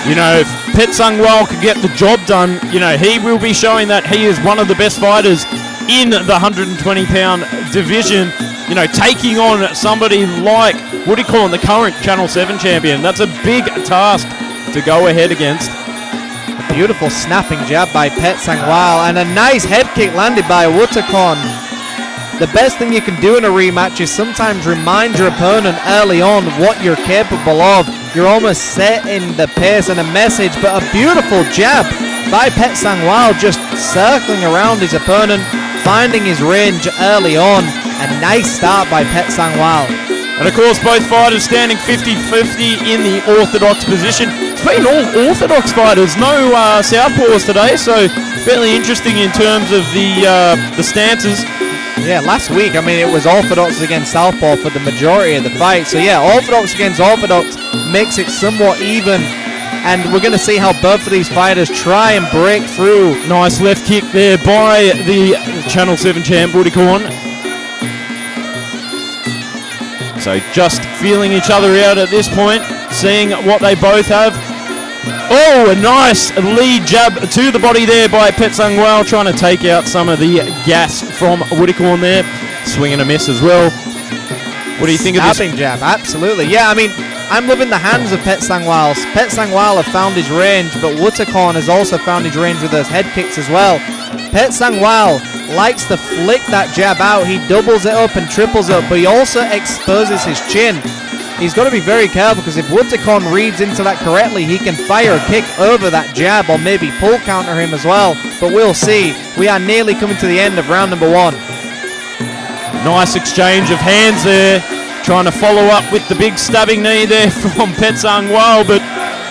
You know, if Petch Sangwal could get the job done, you know, he will be showing that he is one of the best fighters in the 120-pound division. You know, taking on somebody like Wutikon, the current Channel 7 champion. That's a big task to go ahead against. A beautiful snapping jab by Petch Sangwal, and a nice head kick landed by Wutikon. The best thing you can do in a rematch is sometimes remind your opponent early on what you're capable of. You're almost setting the pace and a message, but a beautiful jab by Petch Sangwal, just circling around his opponent, finding his range early on. A nice start by Petch Sangwal. And of course, both fighters standing 50-50 in the orthodox position. It's been all orthodox fighters, no southpaws today, so fairly interesting in terms of the stances. Yeah, last week, I mean, it was orthodox against southpaw for the majority of the fight. So yeah, orthodox against orthodox makes it somewhat even. And we're going to see how both of these fighters try and break through. Nice left kick there by the Channel 7 champ, Wutikon. So just feeling each other out at this point, seeing what they both have. Oh, a nice lead jab to the body there by Petch Sangwal, trying to take out some of the gas from Wutikon there. Swing and a miss as well. What do you think of this? Snapping jab, absolutely. Yeah, I mean, I'm loving the hands of Petch Sangwal. Petch Sangwal have found his range, but Wutikon has also found his range with those head kicks as well. Petch Sangwal likes to flick that jab out. He doubles it up and triples it up, but he also exposes his chin. He's got to be very careful, because if Wutikon reads into that correctly, he can fire a kick over that jab or maybe pull counter him as well. But we'll see. We are nearly coming to the end of round number one. Nice exchange of hands there, trying to follow up with the big stabbing knee there from Petch Sangwal, but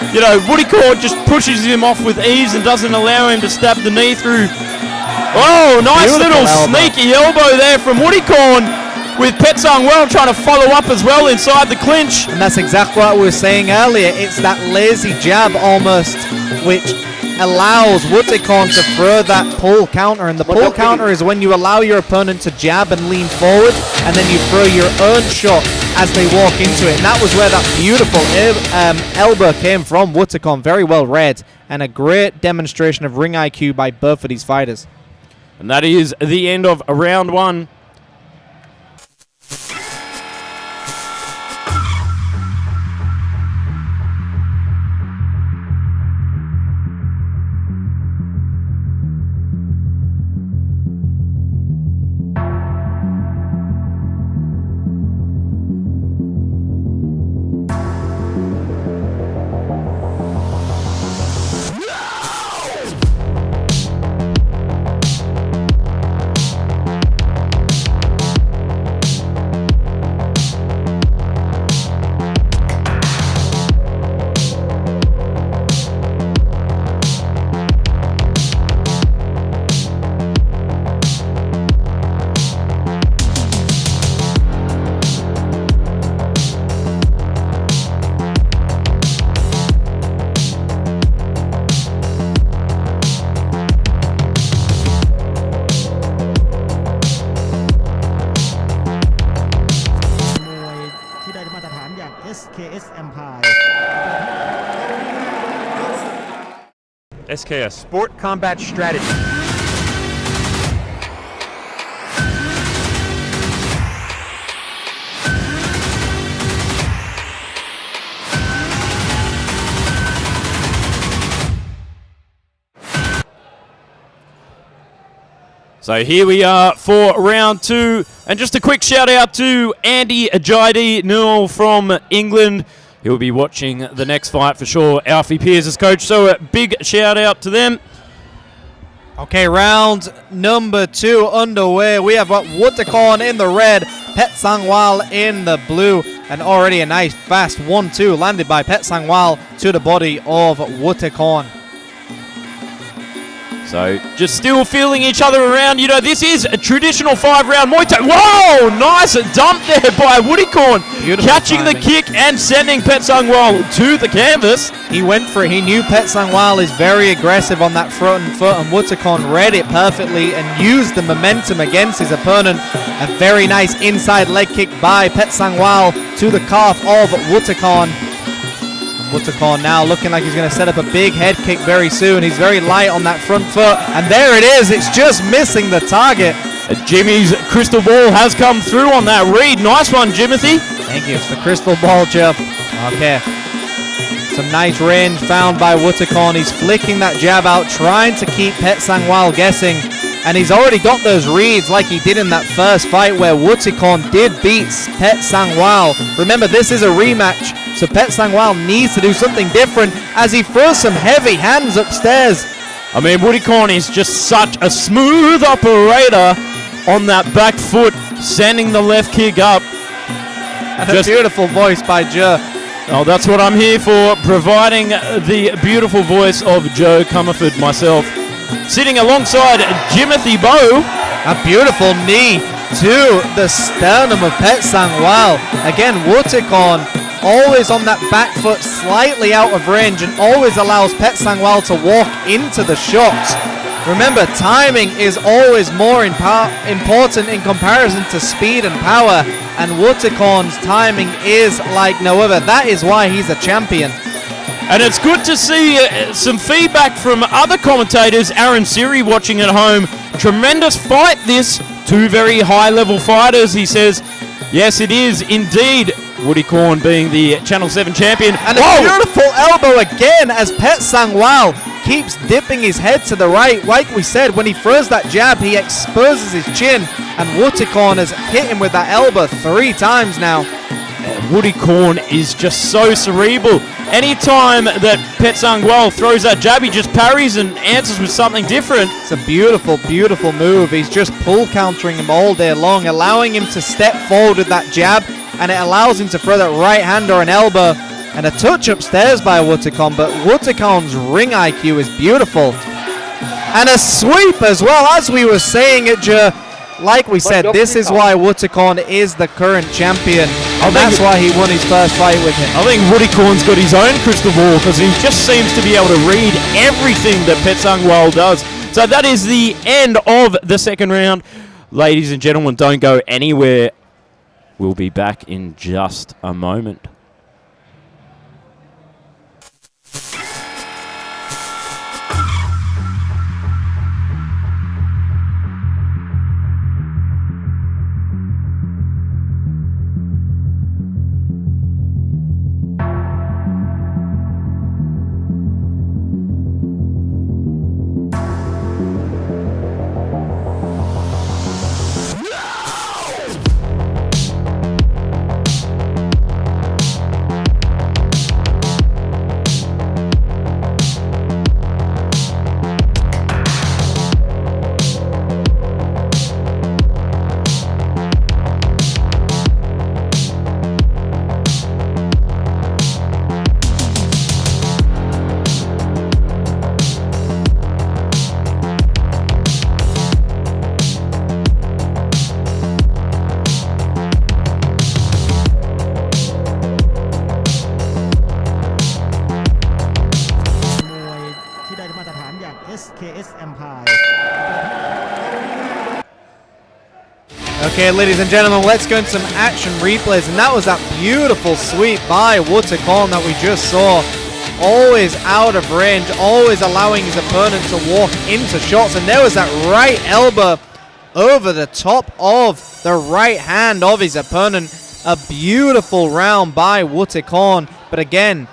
you know, Wutikon just pushes him off with ease and doesn't allow him to stab the knee through. Oh, nice little sneaky elbow there from Wutikon, with Petch Sangwal trying to follow up as well inside the clinch. And that's exactly what we were saying earlier. It's that lazy jab almost, which allows Wutikon to throw that pull counter. And the pull counter is when you allow your opponent to jab and lean forward, and then you throw your own shot as they walk into it. And that was where that beautiful elbow came from. Wutikon, very well read, and a great demonstration of ring IQ by both of these fighters. And that is the end of round one. ได้มาตรฐานอย่าง SKS Empire SKS Sport Combat Strategy. So here we are for round 2, and just a quick shout out to Andy Ajidi Newell from England. He'll be watching the next fight for sure. Alfie Piers' coach, so a big shout out to them. Okay, round number 2 underway. We have Wutakon in the red, Pet Sangwal in the blue, and already a nice fast 1-2 landed by Pet Sangwal to the body of Wutakon. So just still feeling each other around. You know, this is a traditional 5-round Muay Thai. Whoa! Nice dump there by Wutakon. Catching timing. the kick and sending Pet Sangwal to the canvas. He went for it. He knew Pet Sangwal is very aggressive on that front foot, and Wutakon read it perfectly and used the momentum against his opponent. A very nice inside leg kick by Pet Sangwal to the calf of Wutakon. Wutakon now looking like he's going to set up a big head kick very soon. He's very light on that front foot, and there it is. It's just missing the target. Jimmy's crystal ball has come through on that read. Nice one, Jimothy. Thank you. It's the crystal ball jab. Okay. Some nice range found by Wutakon. He's flicking that jab out, trying to keep Pet Sangwal guessing. And he's already got those reads like he did in that first fight where Wutakon did beat Pet Sangwal. Remember, this is a rematch, so Pet Sangwal needs to do something different as he throws some heavy hands upstairs. I mean, Wutakon is just such a smooth operator on that back foot, sending the left kick up. And a beautiful voice by Joe. Oh, that's what I'm here for, providing the beautiful voice of Joe Comerford myself. Sitting alongside Jimothy Bow. A beautiful knee to the sternum of Pet Sangwal. Again, Wutakon always on that back foot, slightly out of range, and always allows Pet Sangwal to walk into the shots. Remember, timing is always more important in comparison to speed and power, and Wutakon's timing is like no other. That is why he's a champion. And it's good to see some feedback from other commentators. Aaron Siri watching at home. Tremendous fight this. 2 very high-level fighters, he says. Yes, it is indeed. Wutakon being the Channel 7 champion. And a beautiful elbow again as Pet Sangwal keeps dipping his head to the right. Like we said, when he throws that jab, he exposes his chin. And Wutakon has hit him with that elbow 3 times now. Wutakon is just so cerebral. Anytime that Pet Sangwal throws that jab, he just parries and answers with something different. It's a beautiful, beautiful move. He's just pull countering him all day long, allowing him to step forward with that jab, and it allows him to throw that right hand or an elbow. And a touch upstairs by Wutakon, but Wutakon's ring IQ is beautiful. And a sweep as well, as we were saying it, like we said, this is why Wutakon is the current champion. And that's why he won his first fight with him. I think Wutakon's got his own crystal ball because he just seems to be able to read everything that Pet Sangwal does. So that is the end of the second round. Ladies and gentlemen, don't go anywhere. We'll be back in just a moment. Okay, ladies and gentlemen, let's go into some action replays. And that was that beautiful sweep by Wutikon that we just saw. Always out of range, always allowing his opponent to walk into shots. And there was that right elbow over the top of the right hand of his opponent. A beautiful round by Wutikon. But again,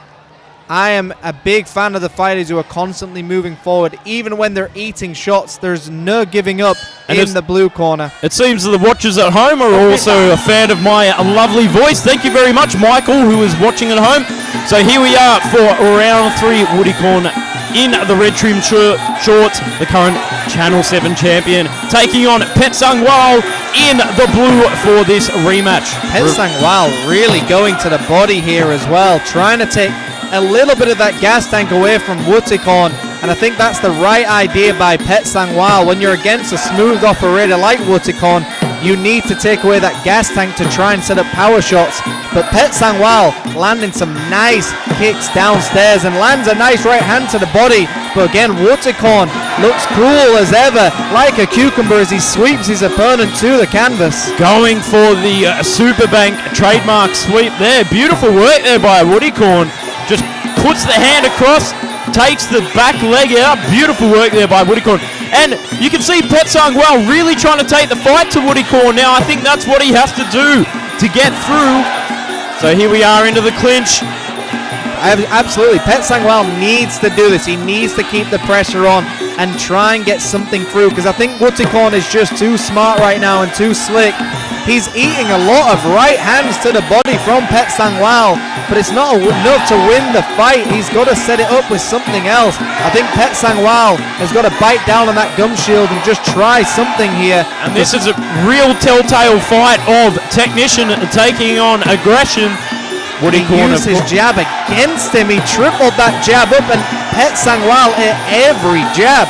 I am a big fan of the fighters who are constantly moving forward. Even when they're eating shots, there's no giving up in the blue corner. It seems that the watchers at home are also a fan of my lovely voice. Thank you very much, Michael, who is watching at home. So here we are for round 3. Wutikon in the red trim shorts, the current Channel 7 champion, taking on Pet Sangwal in the blue for this rematch. Pet Sangwal really going to the body here as well, trying to take a little bit of that gas tank away from Wutikon, and I think that's the right idea by Pet Sangwal. When you're against a smooth operator like Wutikon, you need to take away that gas tank to try and set up power shots. But Pet Sangwal landing some nice kicks downstairs and lands a nice right hand to the body. But again, Wutikon looks cool as ever, like a cucumber as he sweeps his opponent to the canvas. Going for the Superbank trademark sweep there. Beautiful work there by Wutikon. Just puts the hand across, takes the back leg out. Beautiful work there by Wutikon. And you can see Pet Sangwal really trying to take the fight to Wutikon now. I think that's what he has to do to get through. So here we are into the clinch. Absolutely, Pet Sangwal needs to do this. He needs to keep the pressure on and try and get something through, because I think Wutikon is just too smart right now and too slick. He's eating a lot of right hands to the body from Pet Sangwal, but it's not enough to win the fight. He's got to set it up with something else. I think Pet Sangwal has got to bite down on that gum shield and just try something here. And this is a real telltale fight of technician taking on aggression. He used his jab against him. He tripled that jab up, and Pet Sangwal hit every jab.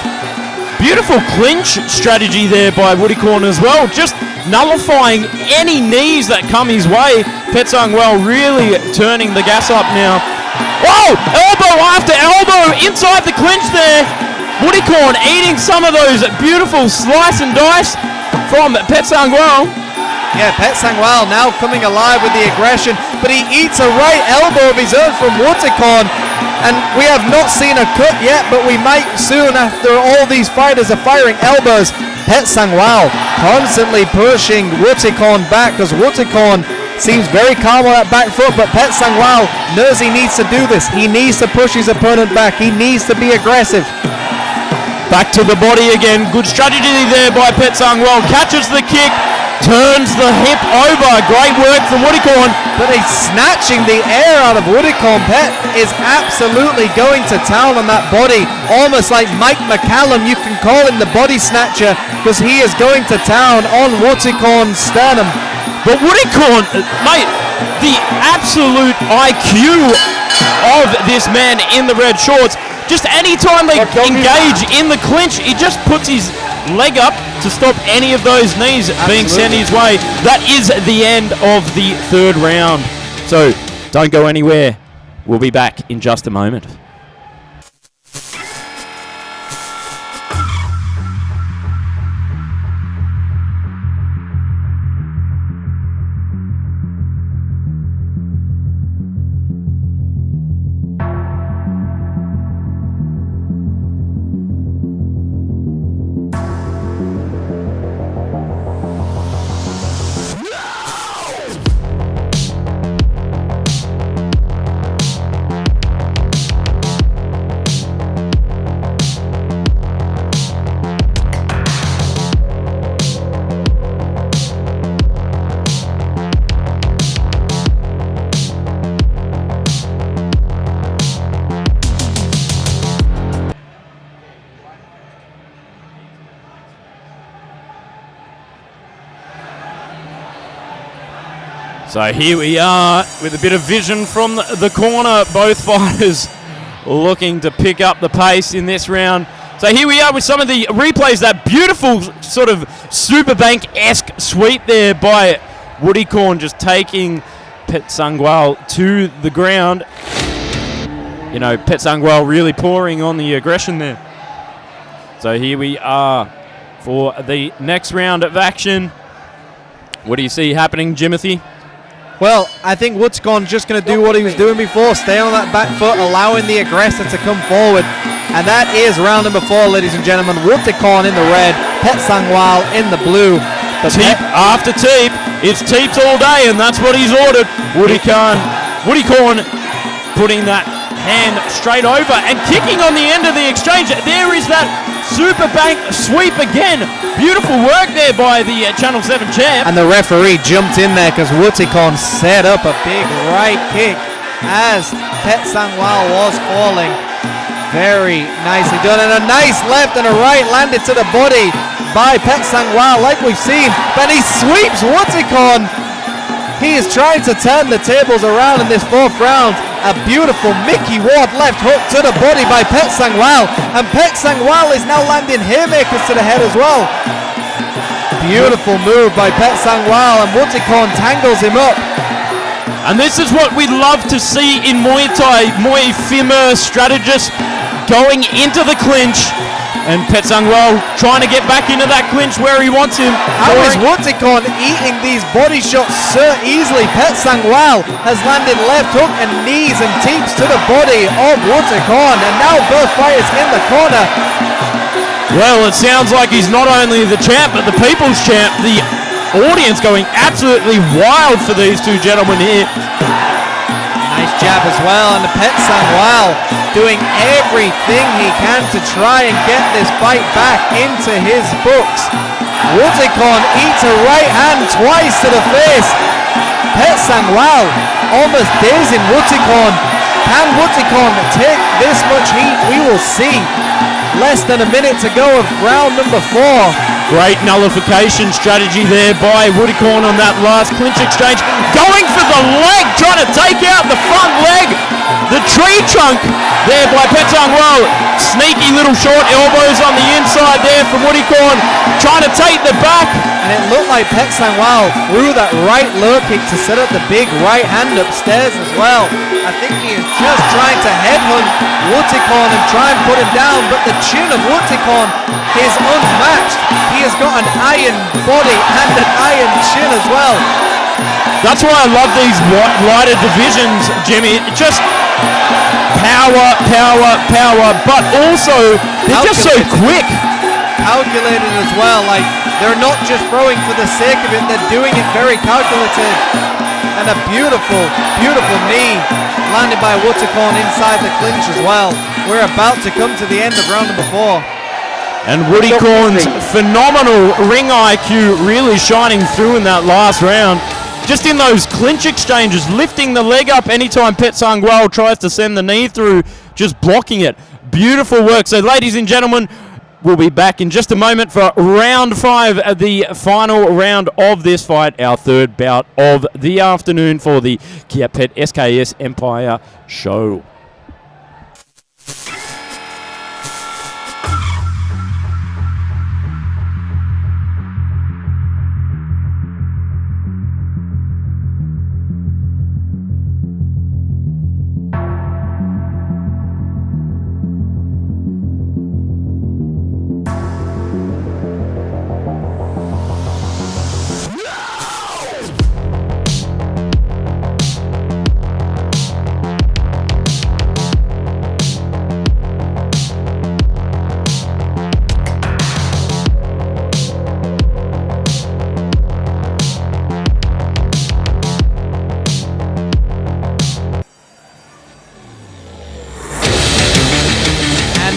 Beautiful clinch strategy there by Wutikon as well, just nullifying any knees that come his way. Pet Sangwal really turning the gas up now. Whoa! Elbow after elbow inside the clinch there. Wutikon eating some of those beautiful slice and dice from Pet Sangwal. Yeah, Pet Sangwal now coming alive with the aggression, but he eats a right elbow of his own from Wutikon, and we have not seen a cut yet, but we might soon after all these fighters are firing elbows. Pet Sangwal constantly pushing Wutikon back, because Wutikon seems very calm on that back foot, but Pet Sangwal knows he needs to do this. He needs to push his opponent back. He needs to be aggressive. Back to the body again. Good strategy there by Pet Sangwal. Catches the kick. Turns the hip over. Great work from Wutikon. But he's snatching the air out of Wutikon. Pet is absolutely going to town on that body. Almost like Mike McCallum. You can call him the body snatcher, because he is going to town on Wutikon's sternum. But Wutikon, mate, the absolute IQ of this man in the red shorts. Just any time they engage in the clinch, he just puts his leg up to stop any of those knees being sent his way. That is the end of the third round. So don't go anywhere. We'll be back in just a moment. So here we are with a bit of vision from the corner. Both fighters looking to pick up the pace in this round. So here we are with some of the replays. That beautiful sort of Superbank-esque sweep there by Wutikon, just taking Pet Sangwal to the ground. You know, Pet Sangwal really pouring on the aggression there. So here we are for the next round of action. What do you see happening, Jimothy? Well, I think Woodscon's just going to do what he was doing before, stay on that back foot, allowing the aggressor to come forward. And that is round number 4, ladies and gentlemen. Woodscon in the red, Pet Sangwal in the blue. Teep after teep. It's teeps all day, and that's what he's ordered. Woodycorn putting that hand straight over and kicking on the end of the exchange. There is that super bank sweep again. Beautiful work there by the Channel 7 champ. And the referee jumped in there because Woodscon set up a big right kick as Pet Sangwal was falling. Very nicely done, and a nice left and a right landed to the body by Pet Sangwal, like we've seen. But he sweeps Woodscon. He is trying to turn the tables around in this 4th round. A beautiful Mickey Ward left hook to the body by Pet Sangwal, and Pet Sangwal is now landing haymakers to the head as well. Beautiful move by Pet Sangwal, and Woodscon tangles him up. And this is what we love to see in Muay Thai. Muay Fimmer strategist going into the clinch, and Pet Sangwal trying to get back into that clinch where he wants him. How is Woodscon eating these body shots so easily? Pet Sangwal has landed left hook and knees and teeps to the body of Woodscon, and now both fighters in the corner. Well, it sounds like he's not only the champ, but the people's champ. The audience going absolutely wild for these two gentlemen here. Nice jab as well, and the Pet Sangwal doing everything he can to try and get this fight back into his books. Woodscon eats a right hand twice to the face. Pet Sangwal almost dazing Woodscon. Can Woodscon take this much heat? We will see. Less than a minute to go of round number 4. Great nullification strategy there by Woodscon on that last clinch exchange. Going for the leg, trying to take out the front leg. The tree trunk there by Pet Sangwal. Sneaky little short elbows on the inside there from Woodscon. Trying to take the back. And it looked like Pet Sangwal threw that right low kick to set up the big right hand upstairs as well. I think he is just trying to headhunt Woodscon and try and put him down, but the chin of Woodscon is unmatched. He has got an iron body and an iron chin as well. That's why I love these lighter divisions, Jimmy. Just power, power, power, but also they're just so quick. Calculated as well, like they're not just throwing for the sake of it, they're doing it very calculative. And a beautiful, beautiful knee landed by Woodscon inside the clinch as well. We're about to come to the end of round number 4. And Woodscon's phenomenal ring IQ really shining through in that last round. Just in those clinch exchanges, lifting the leg up anytime Pet Sangwal tries to send the knee through, just blocking it. Beautiful work. So ladies and gentlemen, we'll be back in just a moment for round 5, the final round of this fight, our 3rd bout of the afternoon for the Kiatpetch SKS Empire show.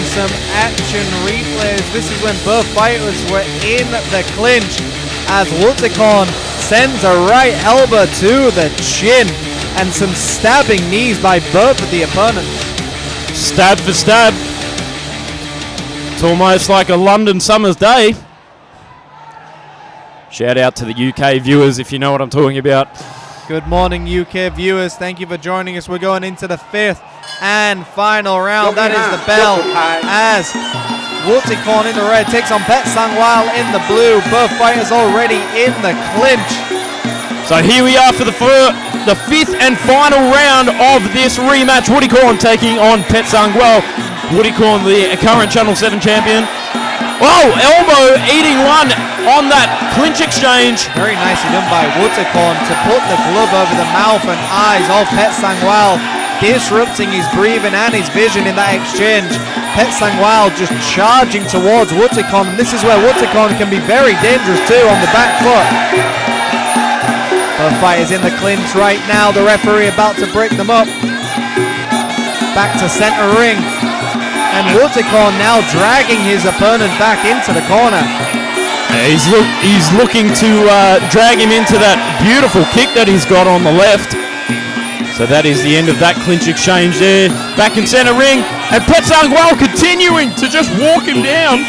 Some action replays. This is when both fighters were in the clinch as Woodscon sends a right elbow to the chin and some stabbing knees by both of the opponents. Stab for stab. It's almost like a London summer's day. Shout out to the UK viewers if you know what I'm talking about. Good morning, UK viewers. Thank you for joining us. We're going into the 5th and final round. That is the bell as Woodscon in the red takes on Pet Sangwal in the blue. Both fighters already in the clinch. So here we are for the 5th and final round of this rematch. Woodscon taking on Pet Sangwal. Woodscon, the current Channel 7 champion. Oh, elbow eating one on that clinch exchange. Very nicely done by Wutikon to put the glove over the mouth and eyes of Pet Sangwal, disrupting his breathing and his vision in that exchange. Pet Sangwal just charging towards Wutikon. This is where Wutikon can be very dangerous too on the back foot. Both fighters in the clinch right now. The referee about to break them up. Back to center ring. And Wutikon now dragging his opponent back into the corner. He's looking to drag him into that beautiful kick that he's got on the left. So that is the end of that clinch exchange there. Back in center ring, and Pet Sangwal continuing to just walk him down.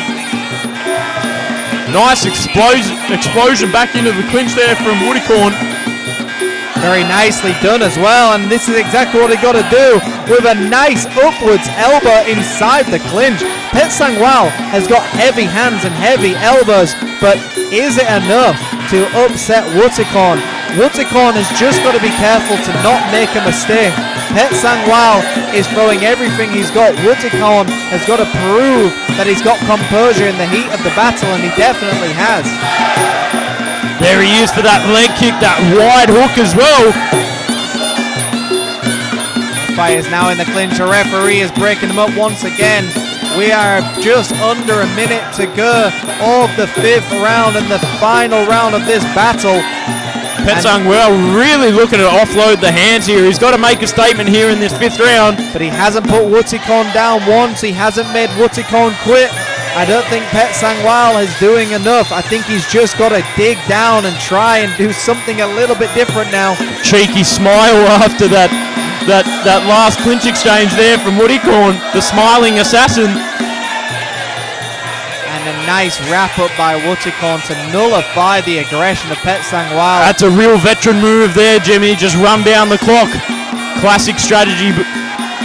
Nice explosion back into the clinch there from Wutikon. Very nicely done as well, and this is exactly what he got to do with a nice upwards elbow inside the clinch. Pet Sangwal has got heavy hands and heavy elbows, but is it enough to upset Wutikon? Wutikon has just got to be careful to not make a mistake. Pet Sangwal is throwing everything he's got. Wutikon has got to prove that he's got composure in the heat of the battle, and he definitely has. There he is for that leg kick, that wide hook as well. Fight is now in the clinch. A referee is breaking them up once again. We are just under a minute to go of the 5th round and the final round of this battle. Pet Sangwal really looking to offload the hands here. He's got to make a statement here in this 5th round. But he hasn't put Wutikon down once. He hasn't made Wutikon quit. I don't think Pet Sangwal is doing enough. I think he's just got to dig down and try and do something a little bit different now. Cheeky smile after that last clinch exchange there from Wutikon, the smiling assassin. And a nice wrap up by Wutikon to nullify the aggression of Pet Sangwal. That's a real veteran move there, Jimmy. Just run down the clock. Classic strategy.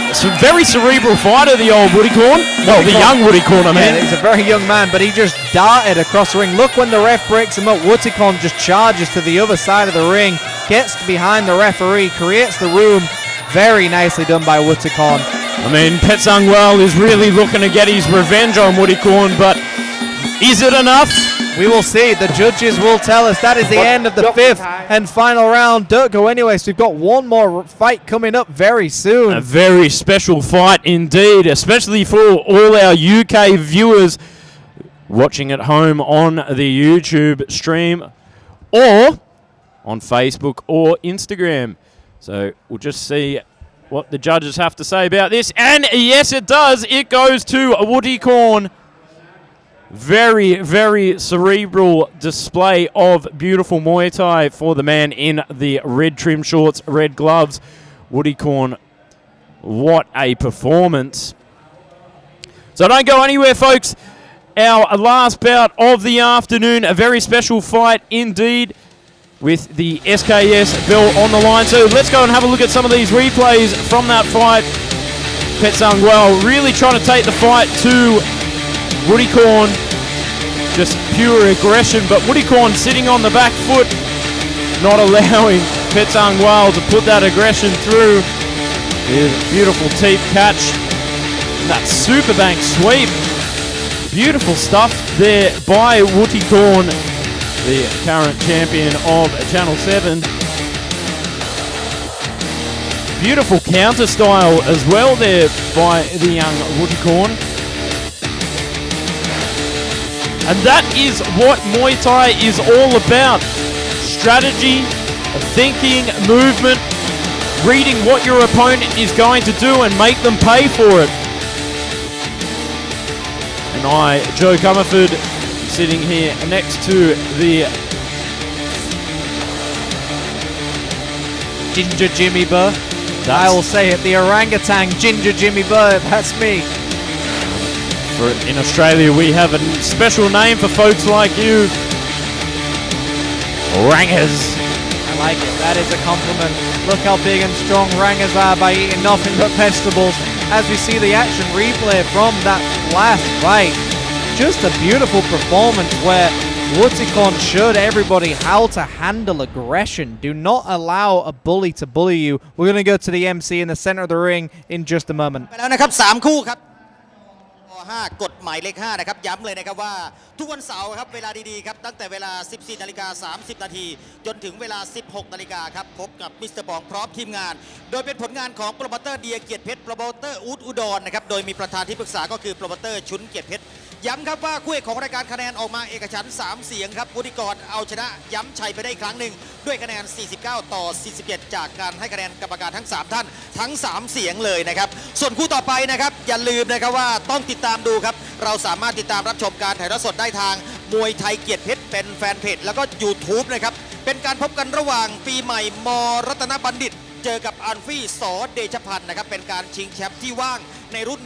It's a very cerebral fighter, the old Wutikon. Well, the young Wutikon, I mean. Yeah, he's a very young man, but he just darted across the ring. Look when the ref breaks him up. Wutikon just charges to the other side of the ring, gets behind the referee, creates the room. Very nicely done by Wutikon. I mean, Pet Sangwal is really looking to get his revenge on Wutikon, but is it enough? We will see. The judges will tell us. That is the end of the 5th and final round. Don't go anywhere. So we've got one more fight coming up very soon. A very special fight indeed, especially for all our UK viewers watching at home on the YouTube stream or on Facebook or Instagram. So we'll just see what the judges have to say about this. And yes, it does. It goes to Wutikon. Very, very cerebral display of beautiful Muay Thai for the man in the red trim shorts, red gloves. Wutikon, what a performance. So don't go anywhere, folks. Our last bout of the afternoon, a very special fight indeed with the SKS belt on the line. So let's go and have a look at some of these replays from that fight. Pet Sangwal really trying to take the fight to Wutikon, just pure aggression, but Wutikon sitting on the back foot, not allowing Pet Sangwal to put that aggression through. With a beautiful teep catch, and that super bank sweep. Beautiful stuff there by Wutikon, the current champion of Channel 7. Beautiful counter style as well there by the young Wutikon. And that is what Muay Thai is all about. Strategy, thinking, movement, reading what your opponent is going to do and make them pay for it. And I, Joe Comerford, sitting here next to the Ginger Jimmy Burr. I will say it, the orangutan Ginger Jimmy Burr, that's me. In Australia, we have a special name for folks like you. Rangers. I like it. That is a compliment. Look how big and strong Rangers are by eating nothing but vegetables. As we see the action replay from that last fight. Just a beautiful performance where Wutikon showed everybody how to handle aggression. Do not allow a bully to bully you. We're going to go to the MC in the center of the ring in just a moment. ไปแล้วนะครับ3 คู่ครับ5กด หมายเลข5นะครับย้ำเลยนะครับว่าทุกวันเสาร์ครับเวลาดีๆครับตั้งแต่เวลา 14:30 นาทีจนถึงเวลา 16 นาฬิกาครับพบกับมิสเตอร์ปองพร้อมทีมงานโดยเป็นผลงานของโปรโมเตอร์เดียเกียรติเพชรโปรโมเตอร์อูดอุดรนะครับโดยมีประธานที่ปรึกษาก็คือโปรโมเตอร์ชุนเกียรติเพชรย้ำครับว่าคู่เอกของรายการคะแนนออกมาเอกฉันท์3 เสียงครับวุฒิกรเอาชนะย้ำชัยไปได้อีกครั้งหนึ่งด้วยคะแนน 49 ต่อ 47 จากการให้คะแนนกรรมการทั้ง 3 ท่านทั้ง 3 เสียงเลยนะครับส่วนคู่ต่อไปนะครับอย่าลืมนะครับว่าต้องติดตามดูครับเราสามารถติดตามรับชมการถ่ายทอดสดได้ทางมวยไทยเกียรติเพชรเป็นแฟนเพจแล้วก็ YouTube นะครับเป็นการพบกันระหว่างปีใหม่มรัตนบัณฑิตเจอกับอันฟี่สเดชพันธ์นะครับเป็นการชิงแชมป์ที่ว่างในรุ่น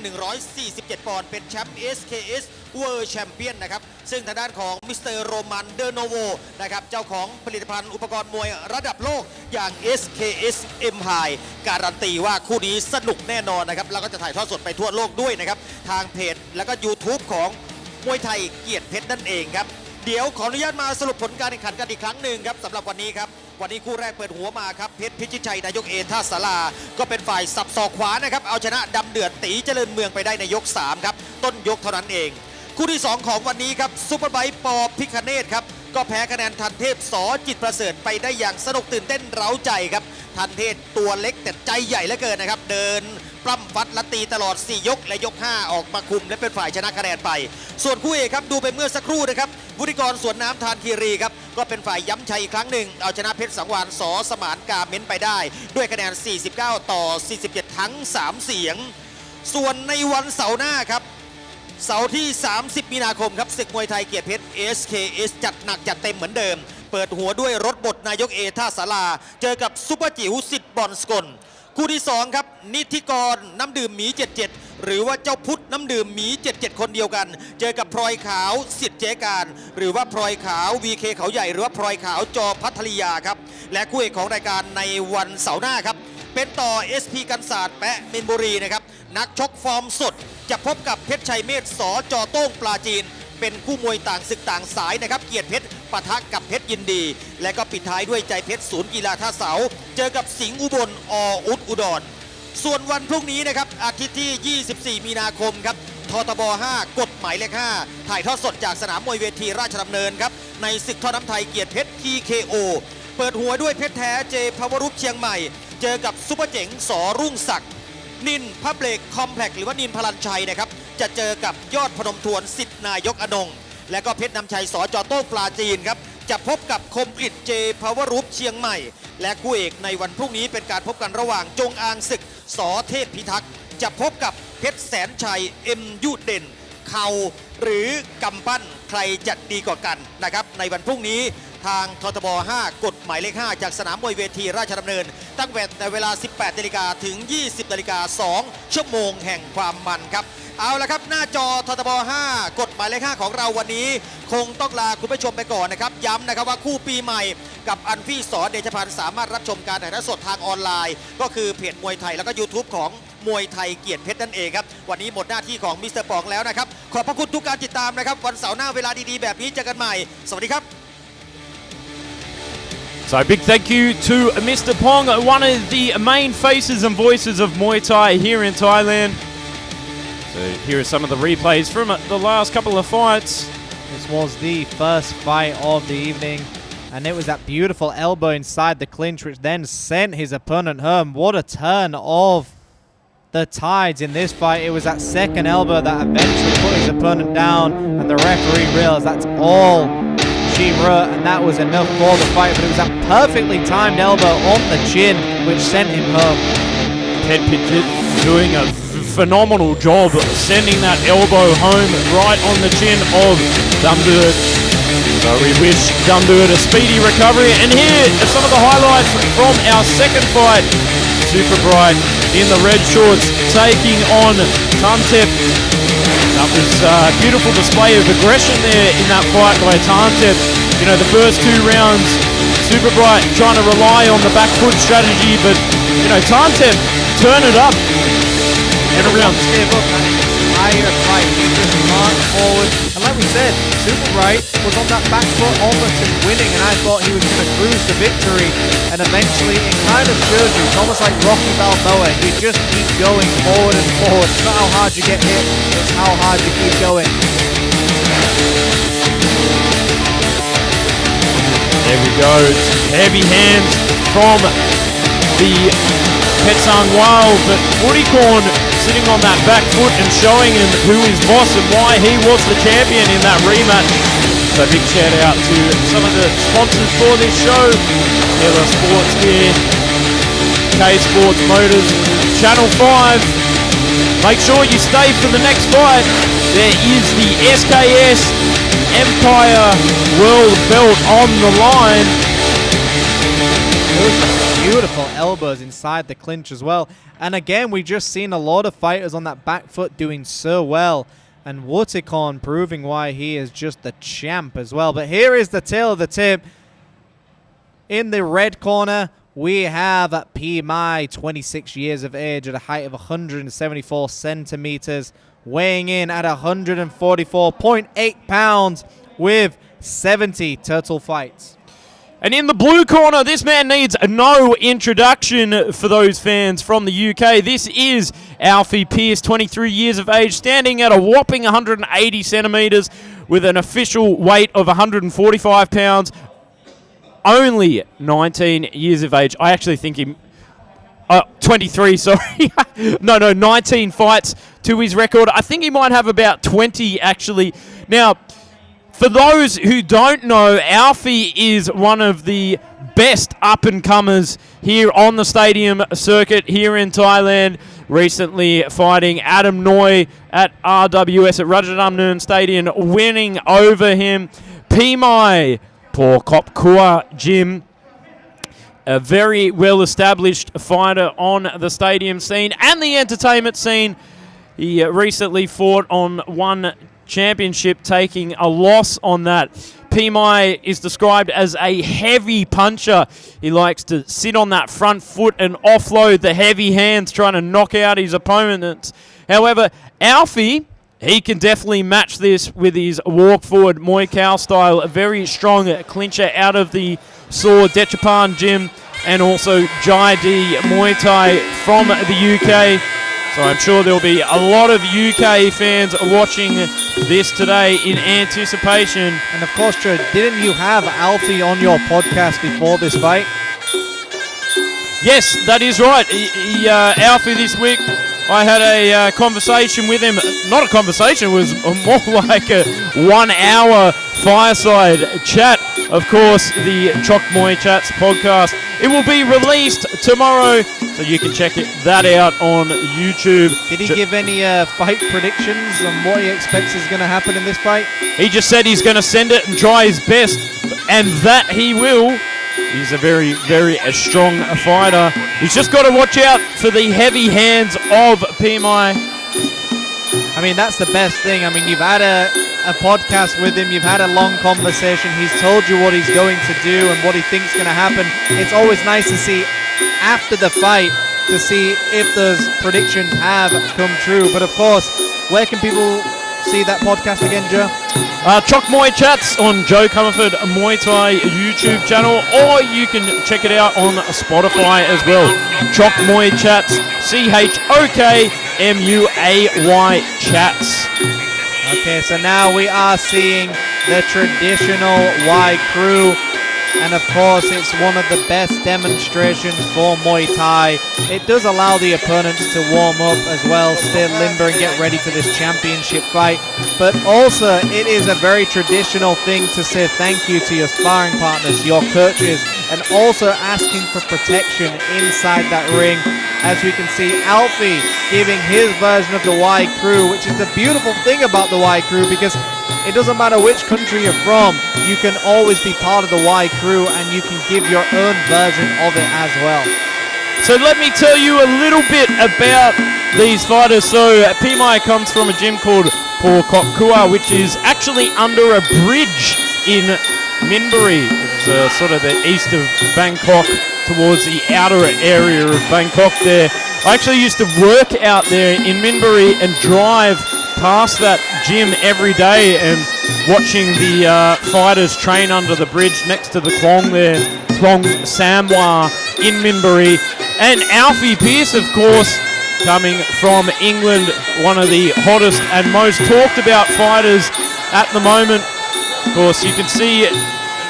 147 ปอนด์เป็นแชมป์ SKS World Champion นะครับซึ่งทางด้านของมิสเตอร์โรมันเดโนโวนะครับเจ้าของผลิตภัณฑ์อุปกรณ์มวยระดับโลกอย่าง SKS Empire การันตีว่าคู่นี้สนุกแน่นอนนะครับแล้วก็จะถ่ายทอดสดไปทั่วโลกด้วยนะครับทางเพจแล้วก็ YouTube ของมวยไทยเกียรติเพชรนั่นเองครับเดี๋ยวขออนุญาตมาสรุปผลการแข่งขันกันอีกครั้งหนึ่งครับสำหรับวันนี้ครับวันนี้คู่แรกเปิดหัวมาครับเพชรพิชิตชัยนายกเอท่าสาราก็เป็นฝ่ายสับศอกขวานะครับเอาชนะดำเดือดตีเจริญเมืองไปได้ในยก3ครับต้นยกเท่านั้นเองคู่ที่2ของวันนี้ครับซุปเปอร์ไบค์ปอพิคเนตครับก็แพ้คะแนนทันเทพสจิตประเสริฐไปได้อย่างสนุกตื่นเต้นเร้าใจครับทันเทพตัวเล็กแต่ใจใหญ่เหลือเกินนะครับเดินปล้ำฟัดและตีตลอด4ยกและยก5ออกมาคุมและเป็นฝ่ายชนะคะแนนไปส่วนคู่เอกครับดูไปเมื่อสักครู่นะครับวุฒิกรสวนน้ำทานคีรีครับก็เป็นฝ่ายย้ำชัยอีกครั้งหนึ่งเอาชนะเพชรสังวานสสมานกาเม้นไปได้ด้วยคะแนน 49 ต่อ 47 ทั้ง 3 เสียงส่วนในวันเสาร์หน้าครับเสาร์ที่ 30 มีนาคมครับศึกมวยไทยเกียรติเพชร SKS จัดหนักจัดเต็มเหมือนเดิมเปิดหัวด้วยรถบดนายกเอท่าสาราเจอกับซุปเปอร์จิ๋วสิทธิ์บอลสกลคู่ที่2ครับนิธิกรน้ำดื่มหมี77หรือว่าเจ้าพุทธน้ำดื่มหมี77คนเดียวกันเจอกับพลอยขาวสิทธิ์เจการหรือว่าพลอยขาว VK เขาใหญ่หรือว่าพลอยขาวจอพัทลียาครับและคู่เอกของรายการในวันเสาร์หน้าครับเป็นต่อ SP กันศาสตร์แปะเมนบุรีนะครับนักชกฟอร์มสดจะพบกับเพชรชัยเมธสจโต้งปลาจีนเป็นคู่มวยต่างศึกต่างสายนะครับเกียรติเพชรปะทะกับเพชรยินดีและก็ปิดท้ายด้วยใจเพชรศูนย์กีฬาท่าเสาเจอกับสิงห์อุบลอุดอุดรส่วนวันพรุ่งนี้นะครับอาทิตย์ที่ 24 มีนาคมครับททบ 5 กฎหมายเลข 5ถ่ายทอดสดจากสนามมวยเวทีราชดำเนินครับในศึกท่อน้ำไทยเกียรติเพชร TKO เปิดหัวด้วยเพชรแท้เจพาวรุปเชียงใหม่เจอกับซุปเปอร์เจ๋งสรุ่งศักดิ์นินพับเบรกคอมเพล็กซ์หรือว่านินพลันชัยนะครับจะเจอกับยอดพนมทวนสิทธิ์นายกอนงและก็เพชรนำชัยสจโต้งปลาจีนครับจะพบกับคมกฤษเจพาวรุปเชียงใหม่และคู่เอกในวันพรุ่งนี้เป็นการพบกันระหว่างจงอางศึกสเทพพิทักษ์จะพบกับเพชรแสนชัยเอ็มยุเด่นเข่าหรือกำปั้นใครจะดีกว่ากันนะครับในวันพรุ่งนี้ทางททบ 5 กฎหมายเลข 5 จากสนามมวยเวทีราชดำเนินตั้งแต่ในเวลา 18 นาฬิกาถึง 20 นาฬิกา 2 ชั่วโมงแห่งความมันครับเอาละครับหน้าจอททบ 5 กฎหมายเลข 5 ของเราวันนี้คงต้องลาคุณผู้ชมไปก่อนนะครับย้ำนะครับว่าคู่ปีใหม่กับอันฟี่สเดชพันธ์สามารถรับชมการถ่ายทอดสดทางออนไลน์ก็คือเพจมวยไทยแล้วก็ YouTube ของมวยไทยเกียรติเพชรนั่นเองครับวันนี้หมดหน้าที่ของมิสเตอร์ปองแล้วนะครับขอบพระคุณทุกการติดตามนะครับวันเสาร์หน้าเวลาดีๆแบบนี้เจอกันใหม่สวัสดีครับSo big thank you to Mr. Pong, one of the main faces and voices of Muay Thai here in Thailand. So here are some of the replays from the last couple of fights. This was the first fight of the evening, and it was that beautiful elbow inside the clinch which then sent his opponent home. What a turn of the tides in this fight. It was that second elbow that eventually put his opponent down, and the referee realized that's all she wrote, and that was enough for the fight, but it was that perfectly timed elbow on the chin which sent him home. Kiatpetch doing a phenomenal job sending that elbow home right on the chin of Damduert. So we wish Damduert a speedy recovery, and here are some of the highlights from our second fight. Super Bright in the red shorts taking on Tantep. That was a beautiful display of aggression there in that fight by Tantep. You know, the first 2 rounds, Super Bright trying to rely on the back foot strategy, but, you know, Tantep turn it up in around. I entire fight. He just marched forward. And like we said, Superfight was on that back foot almost just winning, and I thought he was going to cruise to victory. And eventually it kind of shows you. It's almost like Rocky Balboa. You just keep going forward and forward. It's not how hard you get hit, it's how hard you keep going. There we go. Heavy hands from the Petsang Wild, but Footycorn sitting on that back foot and showing him who is boss and why he was the champion in that rematch. So big shout out to some of the sponsors for this show. Taylor Sports Gear, K Sports Motors, Channel 5. Make sure you stay for the next fight. There is the SKS Empire World Belt on the line. Those beautiful elbows inside the clinch as well. And again, we just seen a lot of fighters on that back foot doing so well. And Footycorn proving why he is just the champ as well. But here is the tail of the tip. In the red corner, we have Muay, 26 years of age at a height of 174 centimeters, weighing in at 144.8 pounds with 70 total fights. And in the blue corner, this man needs no introduction for those fans from the UK. This is Alfie Pearce, 23 years of age, standing at a whopping 180 centimeters with an official weight of 145 pounds. Only 19 years of age. I actually think he... 23, sorry. No, 19 fights to his record. I think he might have about 20, actually. Now, for those who don't know, Alfie is one of the best up-and-comers here on the stadium circuit here in Thailand. Recently fighting Adam Noi at RWS at Rajadamnern Stadium, winning over him. Muay, Paul Kop Kua Jim, a very well-established fighter on the stadium scene and the entertainment scene. He recently fought on one championship, taking a loss on that. Muay is described as a heavy puncher. He likes to sit on that front foot and offload the heavy hands, trying to knock out his opponents. However, Alfie, he can definitely match this with his walk-forward Muay Khao style. A very strong clincher out of the Saw Dechapan gym, and also Jai D Muay Thai from the UK. So I'm sure there'll be a lot of UK fans watching this today in anticipation. And of course, Joe, didn't you have Alfie on your podcast before this fight? Yes, that is right. Alfie this week, I had a conversation with him. Not a conversation, it was more like a 1 hour fireside chat. Of course, the Chok Muay Chats podcast. It will be released tomorrow, so you can check that out on YouTube. Did he give any fight predictions on what he expects is going to happen in this fight? He just said he's going to send it and try his best, and that he will. He's a very, very strong fighter. He's just got to watch out for the heavy hands of Muay. I mean, that's the best thing. I mean, you've had a podcast with him. You've had a long conversation. He's told you what he's going to do and what he thinks is going to happen. It's always nice to see after the fight to see if those predictions have come true. But of course, where can people see that podcast again, Joe? Chok Muay Chats on Joe Comerford Muay Thai YouTube channel, or you can check it out on Spotify as well. Chok Muay Chats, CHOKMUAY Chats. Okay, so now we are seeing the traditional Y crew. And of course, it's one of the best demonstrations for Muay Thai. It does allow the opponents to warm up as well, stay limber and get ready for this championship fight. But also, it is a very traditional thing to say thank you to your sparring partners, your coaches, and also asking for protection inside that ring. As we can see, Alfie giving his version of the Y crew, which is the beautiful thing about the Y crew, because it doesn't matter which country you're from, you can always be part of the Y crew and you can give your own version of it as well. So let me tell you a little bit about these fighters. So Muay comes from a gym called Paul Kop Kua, which is actually under a bridge in Minbury. It's sort of the east of Bangkok, towards the outer area of Bangkok there. I actually used to work out there in Minbury and drive past that gym every day and watching the fighters train under the bridge next to the Klong there, Klong Samwa in Minbury. And Alfie Pearce, of course, coming from England, one of the hottest and most talked about fighters at the moment. Of course, you can see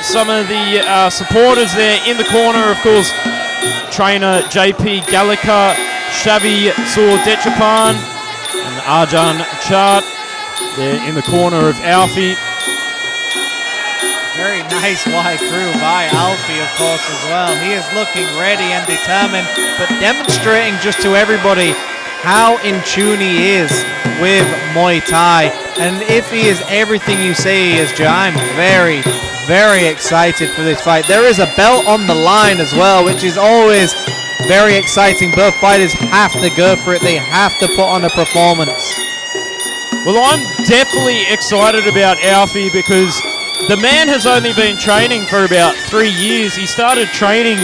some of the supporters there in the corner. Of course, trainer JP Gallica, Shavi Sur-Dechapan, and Arjan Chart there in the corner of Alfie. Very nice wide crew by Alfie, of course, as well. He is looking ready and determined, but demonstrating just to everybody how in tune he is with Muay Thai. And if he is everything you say he is, Joe, I'm very, very excited for this fight. There is a belt on the line as well, which is always very exciting. Both fighters have to go for it. They have to put on a performance. Well, I'm definitely excited about Alfie because the man has only been training for about 3 years. He started training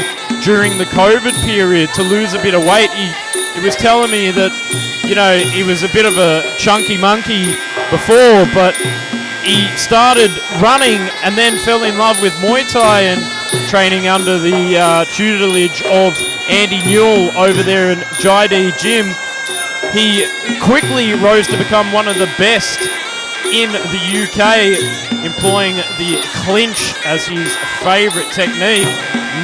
during the COVID period to lose a bit of weight. He was telling me that, you know, he was a bit of a chunky monkey before, but he started running and then fell in love with Muay Thai and training under the tutelage of Andy Newell over there in Jaidee Gym. He quickly rose to become one of the best in the UK, employing the clinch as his favourite technique,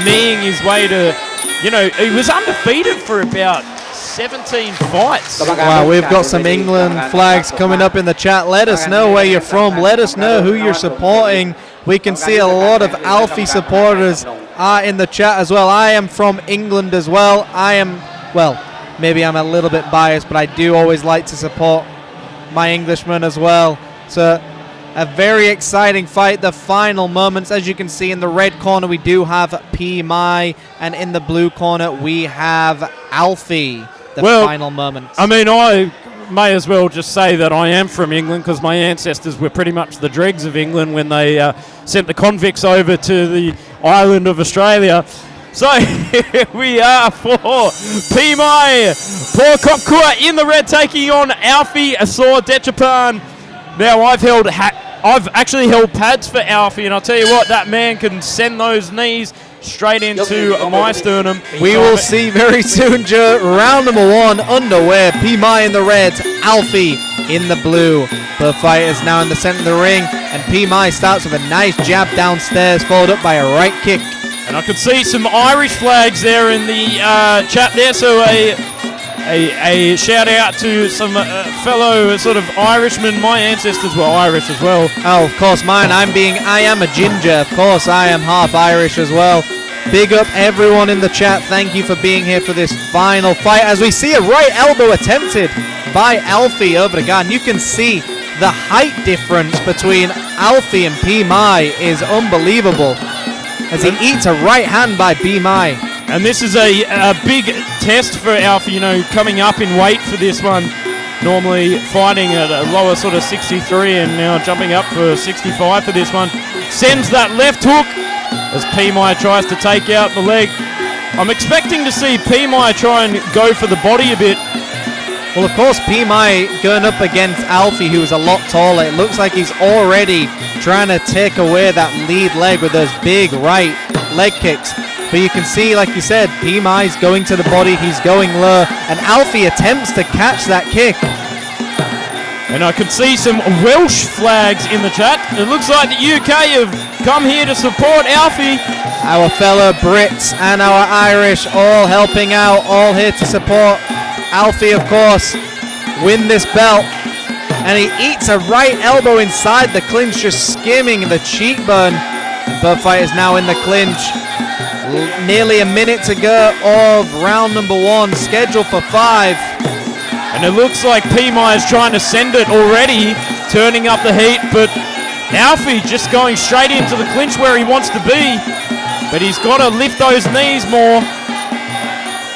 kneeing his way to, you know, he was undefeated for about 17 fights. Wow, we've got some England flags coming up in the chat. Let us know where you're from. Let us know who you're supporting. We can see a lot of Alfie supporters are in the chat as well. I am from England as well. I am, well, maybe I'm a little bit biased, but I do always like to support my Englishmen as well. So a very exciting fight, the final moments. As you can see in the red corner, we do have P. Mai, and in the blue corner, we have Alfie, the final moments. I mean, I may as well just say that I am from England because my ancestors were pretty much the dregs of England when they sent the convicts over to the island of Australia. So here we are for P. Mai Porkopkua in the red, taking on Alfie Sur-Dechapan. Now I've actually held pads for Alfie, and I'll tell you what, that man can send those knees straight into my sternum. We will see very soon, Joe. Round number 1 underway. P. Mai in the red, Alfie in the blue. Both fighters now in the center of the ring, and P. Mai starts with a nice jab downstairs, followed up by a right kick. And I can see some Irish flags there in the chat there, so a shout out to some fellow sort of Irishmen. My ancestors were Irish as well. Oh, of course, mine. I am a ginger. Of course, I am half Irish as well. Big up everyone in the chat. Thank you for being here for this final fight. As we see a right elbow attempted by Alfie over the guy. And you can see the height difference between Alfie and P. Mai is unbelievable, as he eats a right hand by P. Mai. And this is a big test for Alfie, you know, coming up in weight for this one. Normally fighting at a lower sort of 63 and now jumping up for 65 for this one. Sends that left hook as P. Mai tries to take out the leg. I'm expecting to see P. Mai try and go for the body a bit. Well, of course, P. Mai going up against Alfie, who's a lot taller. It looks like he's already trying to take away that lead leg with those big right leg kicks. But you can see, like you said, P. Mai's going to the body, he's going low, and Alfie attempts to catch that kick. And I can see some Welsh flags in the chat. It looks like the UK have come here to support Alfie. Our fellow Brits and our Irish all helping out, all here to support Alfie, of course, win this belt. And he eats a right elbow inside the clinch, just skimming the cheekbone. Both fighters now in the clinch. Nearly a minute to go of round number 1, scheduled for 5. And it looks like P. Mai is trying to send it already, turning up the heat, but Alfie just going straight into the clinch where he wants to be. But he's got to lift those knees more.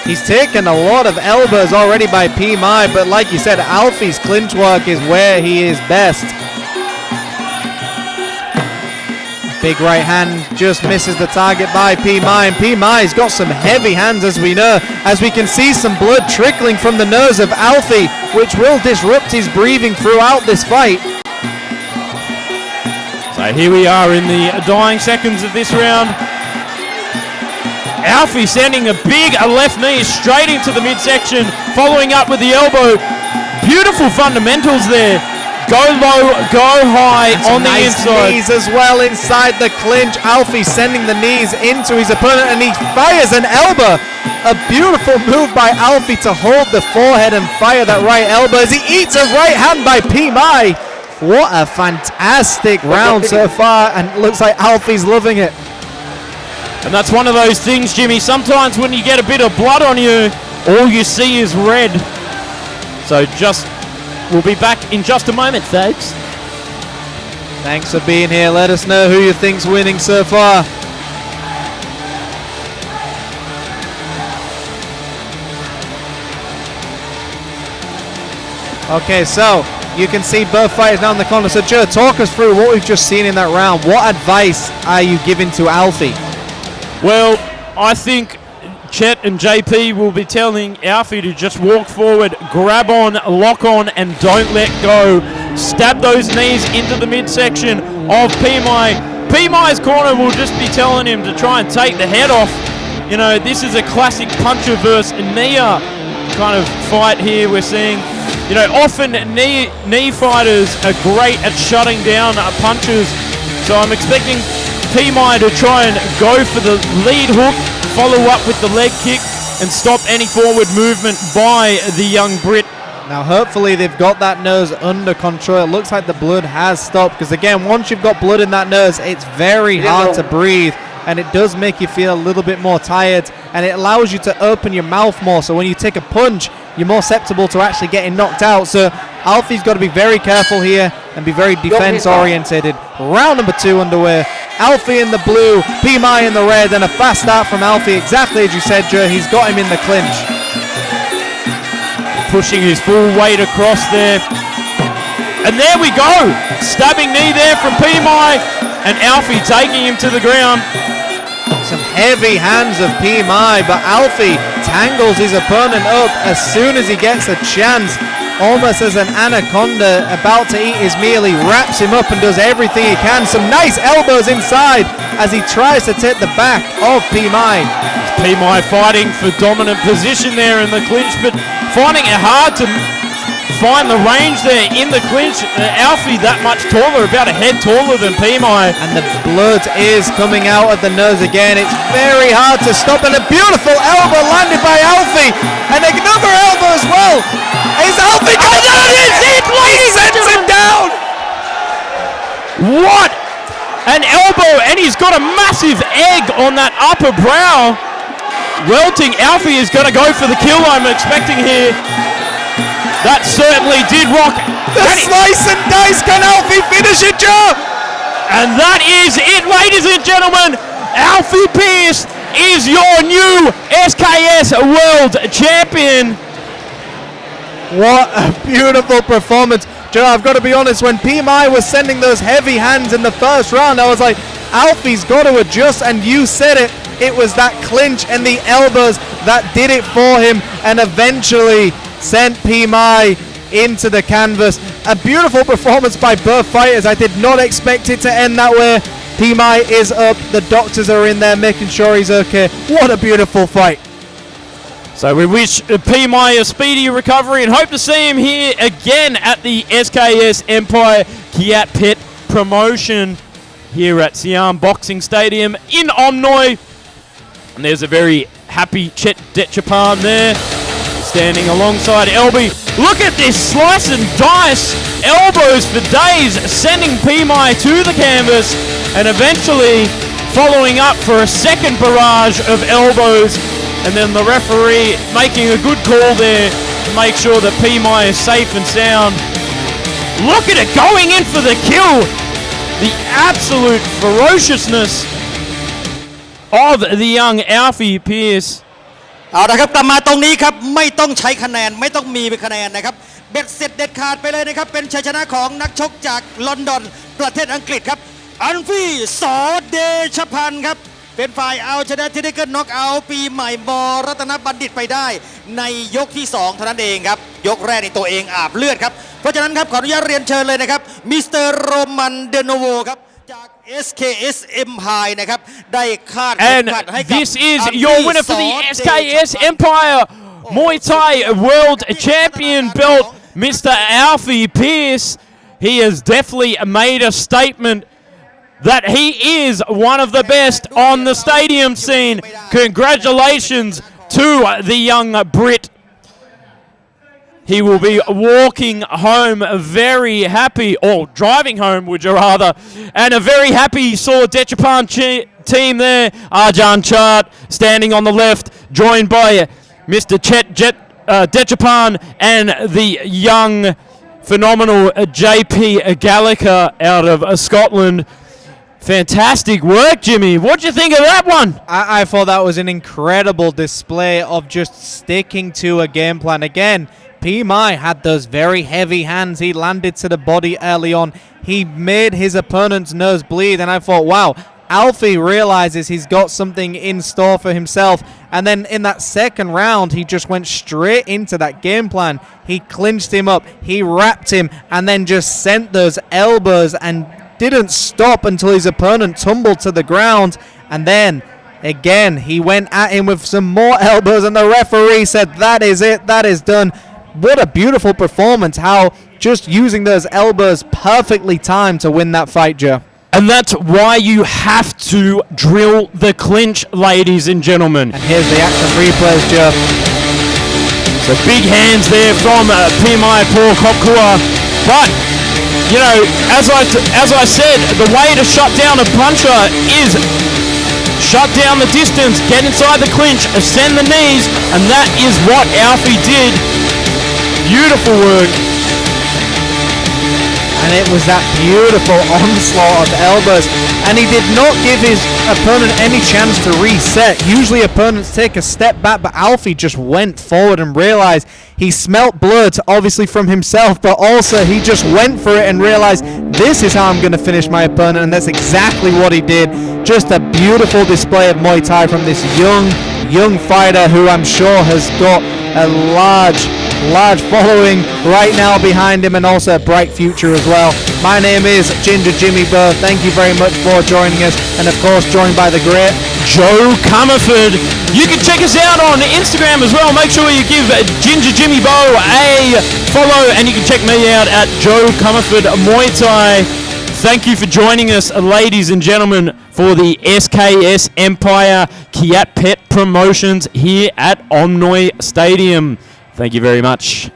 He's taken a lot of elbows already by P. Mai, but like you said, Alfie's clinch work is where he is best. Big right hand just misses the target by Muay, and Muay's got some heavy hands, as we know, as we can see some blood trickling from the nose of Alfie, which will disrupt his breathing throughout this fight. So here we are in the dying seconds of this round. Alfie sending a big left knee straight into the midsection, following up with the elbow. Beautiful fundamentals there. Go low, go high on the inside. Knees as well inside the clinch. Alfie sending the knees into his opponent, and he fires an elbow. A beautiful move by Alfie to hold the forehead and fire that right elbow as he eats a right hand by Muay. What a fantastic round so far, and it looks like Alfie's loving it. And that's one of those things, Jimmy. Sometimes when you get a bit of blood on you, all you see is red. So we'll be back in just a moment, folks. Thanks for being here. Let us know who you think's winning so far. Okay, so you can see both fighters down the corner. So Joe, talk us through what we've just seen in that round. What advice are you giving to Alfie? Well, I think Chet and JP will be telling Alfie to just walk forward, grab on, lock on, and don't let go. Stab those knees into the midsection of Muay. Muay's corner will just be telling him to try and take the head off. You know, this is a classic puncher versus knee kind of fight here. We're seeing, you know, often knee fighters are great at shutting down punches. So I'm expecting Muay to try and go for the lead hook, follow up with the leg kick, and stop any forward movement by the young Brit. Now hopefully they've got that nose under control. It looks like the blood has stopped, because again, once you've got blood in that nose, it's very hard to breathe, and it does make you feel a little bit more tired, and it allows you to open your mouth more, so when you take a punch, you're more susceptible to actually getting knocked out. So Alfie's got to be very careful here and be very defense orientated. Round number 2 underway. Alfie in the blue, Muay in the red, and a fast start from Alfie, exactly as you said, Joe. He's got him in the clinch. Pushing his full weight across there. And there we go. Stabbing knee there from Muay, and Alfie taking him to the ground. Some heavy hands of Muay, but Alfie tangles his opponent up as soon as he gets a chance. Almost as an anaconda about to eat his meal, he wraps him up and does everything he can. Some nice elbows inside as he tries to take the back of Muay. Muay fighting for dominant position there in the clinch, but finding it hard to find the range there in the clinch. Alfie that much taller, about a head taller than Muay. And the blood is coming out of the nose again. It's very hard to stop, and a beautiful elbow landed by Alfie, and another elbow as well. Is Alfie going down? That is it, ladies and Sends him down. What an elbow, and he's got a massive egg on that upper brow. Welting Alfie is going to go for the kill, I'm expecting here. That certainly did rock. The slice and dice, can Alfie finish it, Joe? And that is it, ladies and gentlemen. Alfie Pearce is your new SKS World Champion. What a beautiful performance. Joe, I've got to be honest, when Muay was sending those heavy hands in the first round, I was like, Alfie's got to adjust, and you said it. It was that clinch and the elbows that did it for him, and eventually sent Muay into the canvas. A beautiful performance by both fighters. I did not expect it to end that way. Muay is up. The doctors are in there making sure he's okay. What a beautiful fight. So we wish Muay a speedy recovery and hope to see him here again at the SKS Empire Kiatpetch Promotion here at Siam Boxing Stadium in Omnoi. And there's a very happy Chet Detchapan there, standing alongside Elby. Look at this slice and dice, elbows for days, sending Muay to the canvas, and eventually following up for a second barrage of elbows. And then the referee making a good call there to make sure that Muay is safe and sound. Look at it, going in for the kill. The absolute ferociousness of the young Alfie Pearce. เอาละครับกลับมาตรงนี้ครับไม่ต้องใช้คะแนนไม่ต้องมีคะแนนนะครับเบ็ดเสร็จเด็ดขาดไปเลยนะครับเป็นชัยชนะของนักชกจากลอนดอนประเทศอังกฤษครับ อันฟี่สอเดชพันธ์ครับเป็นฝ่ายเอาชนะเทคนิคน็อกเอาท์ปีใหม่มรัตนบัณฑิตไปได้ในยกที่ 2 เท่านั้นเองครับยกแรกในตัวเองอาบเลือดครับเพราะฉะนั้นครับขออนุญาตเรียนเชิญเลยนะครับมิสเตอร์โรมันเดโนโวครับจาก SKS Empire นะครับได้คาด And ให้กับ this is your winner for the SKS Empire Muay Thai World Champion belt, Mr. Alfie Pierce. He has definitely made a statement that he is one of the best on the stadium scene. Congratulations to the young Brit. He will be walking home very happy, or driving home, would you rather, and a very happy saw Dechapan team there. Arjan Chart standing on the left, joined by Mr. Dechapan and the young, phenomenal JP Gallagher out of Scotland. Fantastic work, Jimmy. What do you think of that one? I thought that was an incredible display of just sticking to a game plan. Again, PMI had those very heavy hands. He landed to the body early on. He made his opponent's nose bleed, and I thought, wow, Alfie realizes he's got something in store for himself. And then in that second round, he just went straight into that game plan. He clinched him up, he wrapped him, and then just sent those elbows and didn't stop until his opponent tumbled to the ground. And then again, he went at him with some more elbows, and the referee said, that is it, that is done. What a beautiful performance, how just using those elbows perfectly timed to win that fight, Joe. And that's why you have to drill the clinch, ladies and gentlemen. And here's the action replays, Joe. So big hands there from PMI Paul Kopkua. But, you know, as I said, the way to shut down a puncher is shut down the distance, get inside the clinch, ascend the knees, and that is what Alfie did. Beautiful work. And it was that beautiful onslaught of elbows, and he did not give his opponent any chance to reset. Usually opponents take a step back, but Alfie just went forward and realized he smelt blood, obviously from himself, but also he just went for it and realized this is how I'm going to finish my opponent, and that's exactly what he did. Just a beautiful display of Muay Thai from this young fighter who I'm sure has got a large following right now behind him, and also a bright future as well. My name is Ginger Jimmy Bow. Thank you very much for joining us, and of course joined by the great Joe Comerford. You can check us out on Instagram as well. Make sure you give Ginger Jimmy Bow a follow, and you can check me out at Joe Comerford Muay Thai. Thank you for joining us, ladies and gentlemen, for the SKS Empire Kiatpetch Promotions here at Omnoi Stadium. Thank you very much.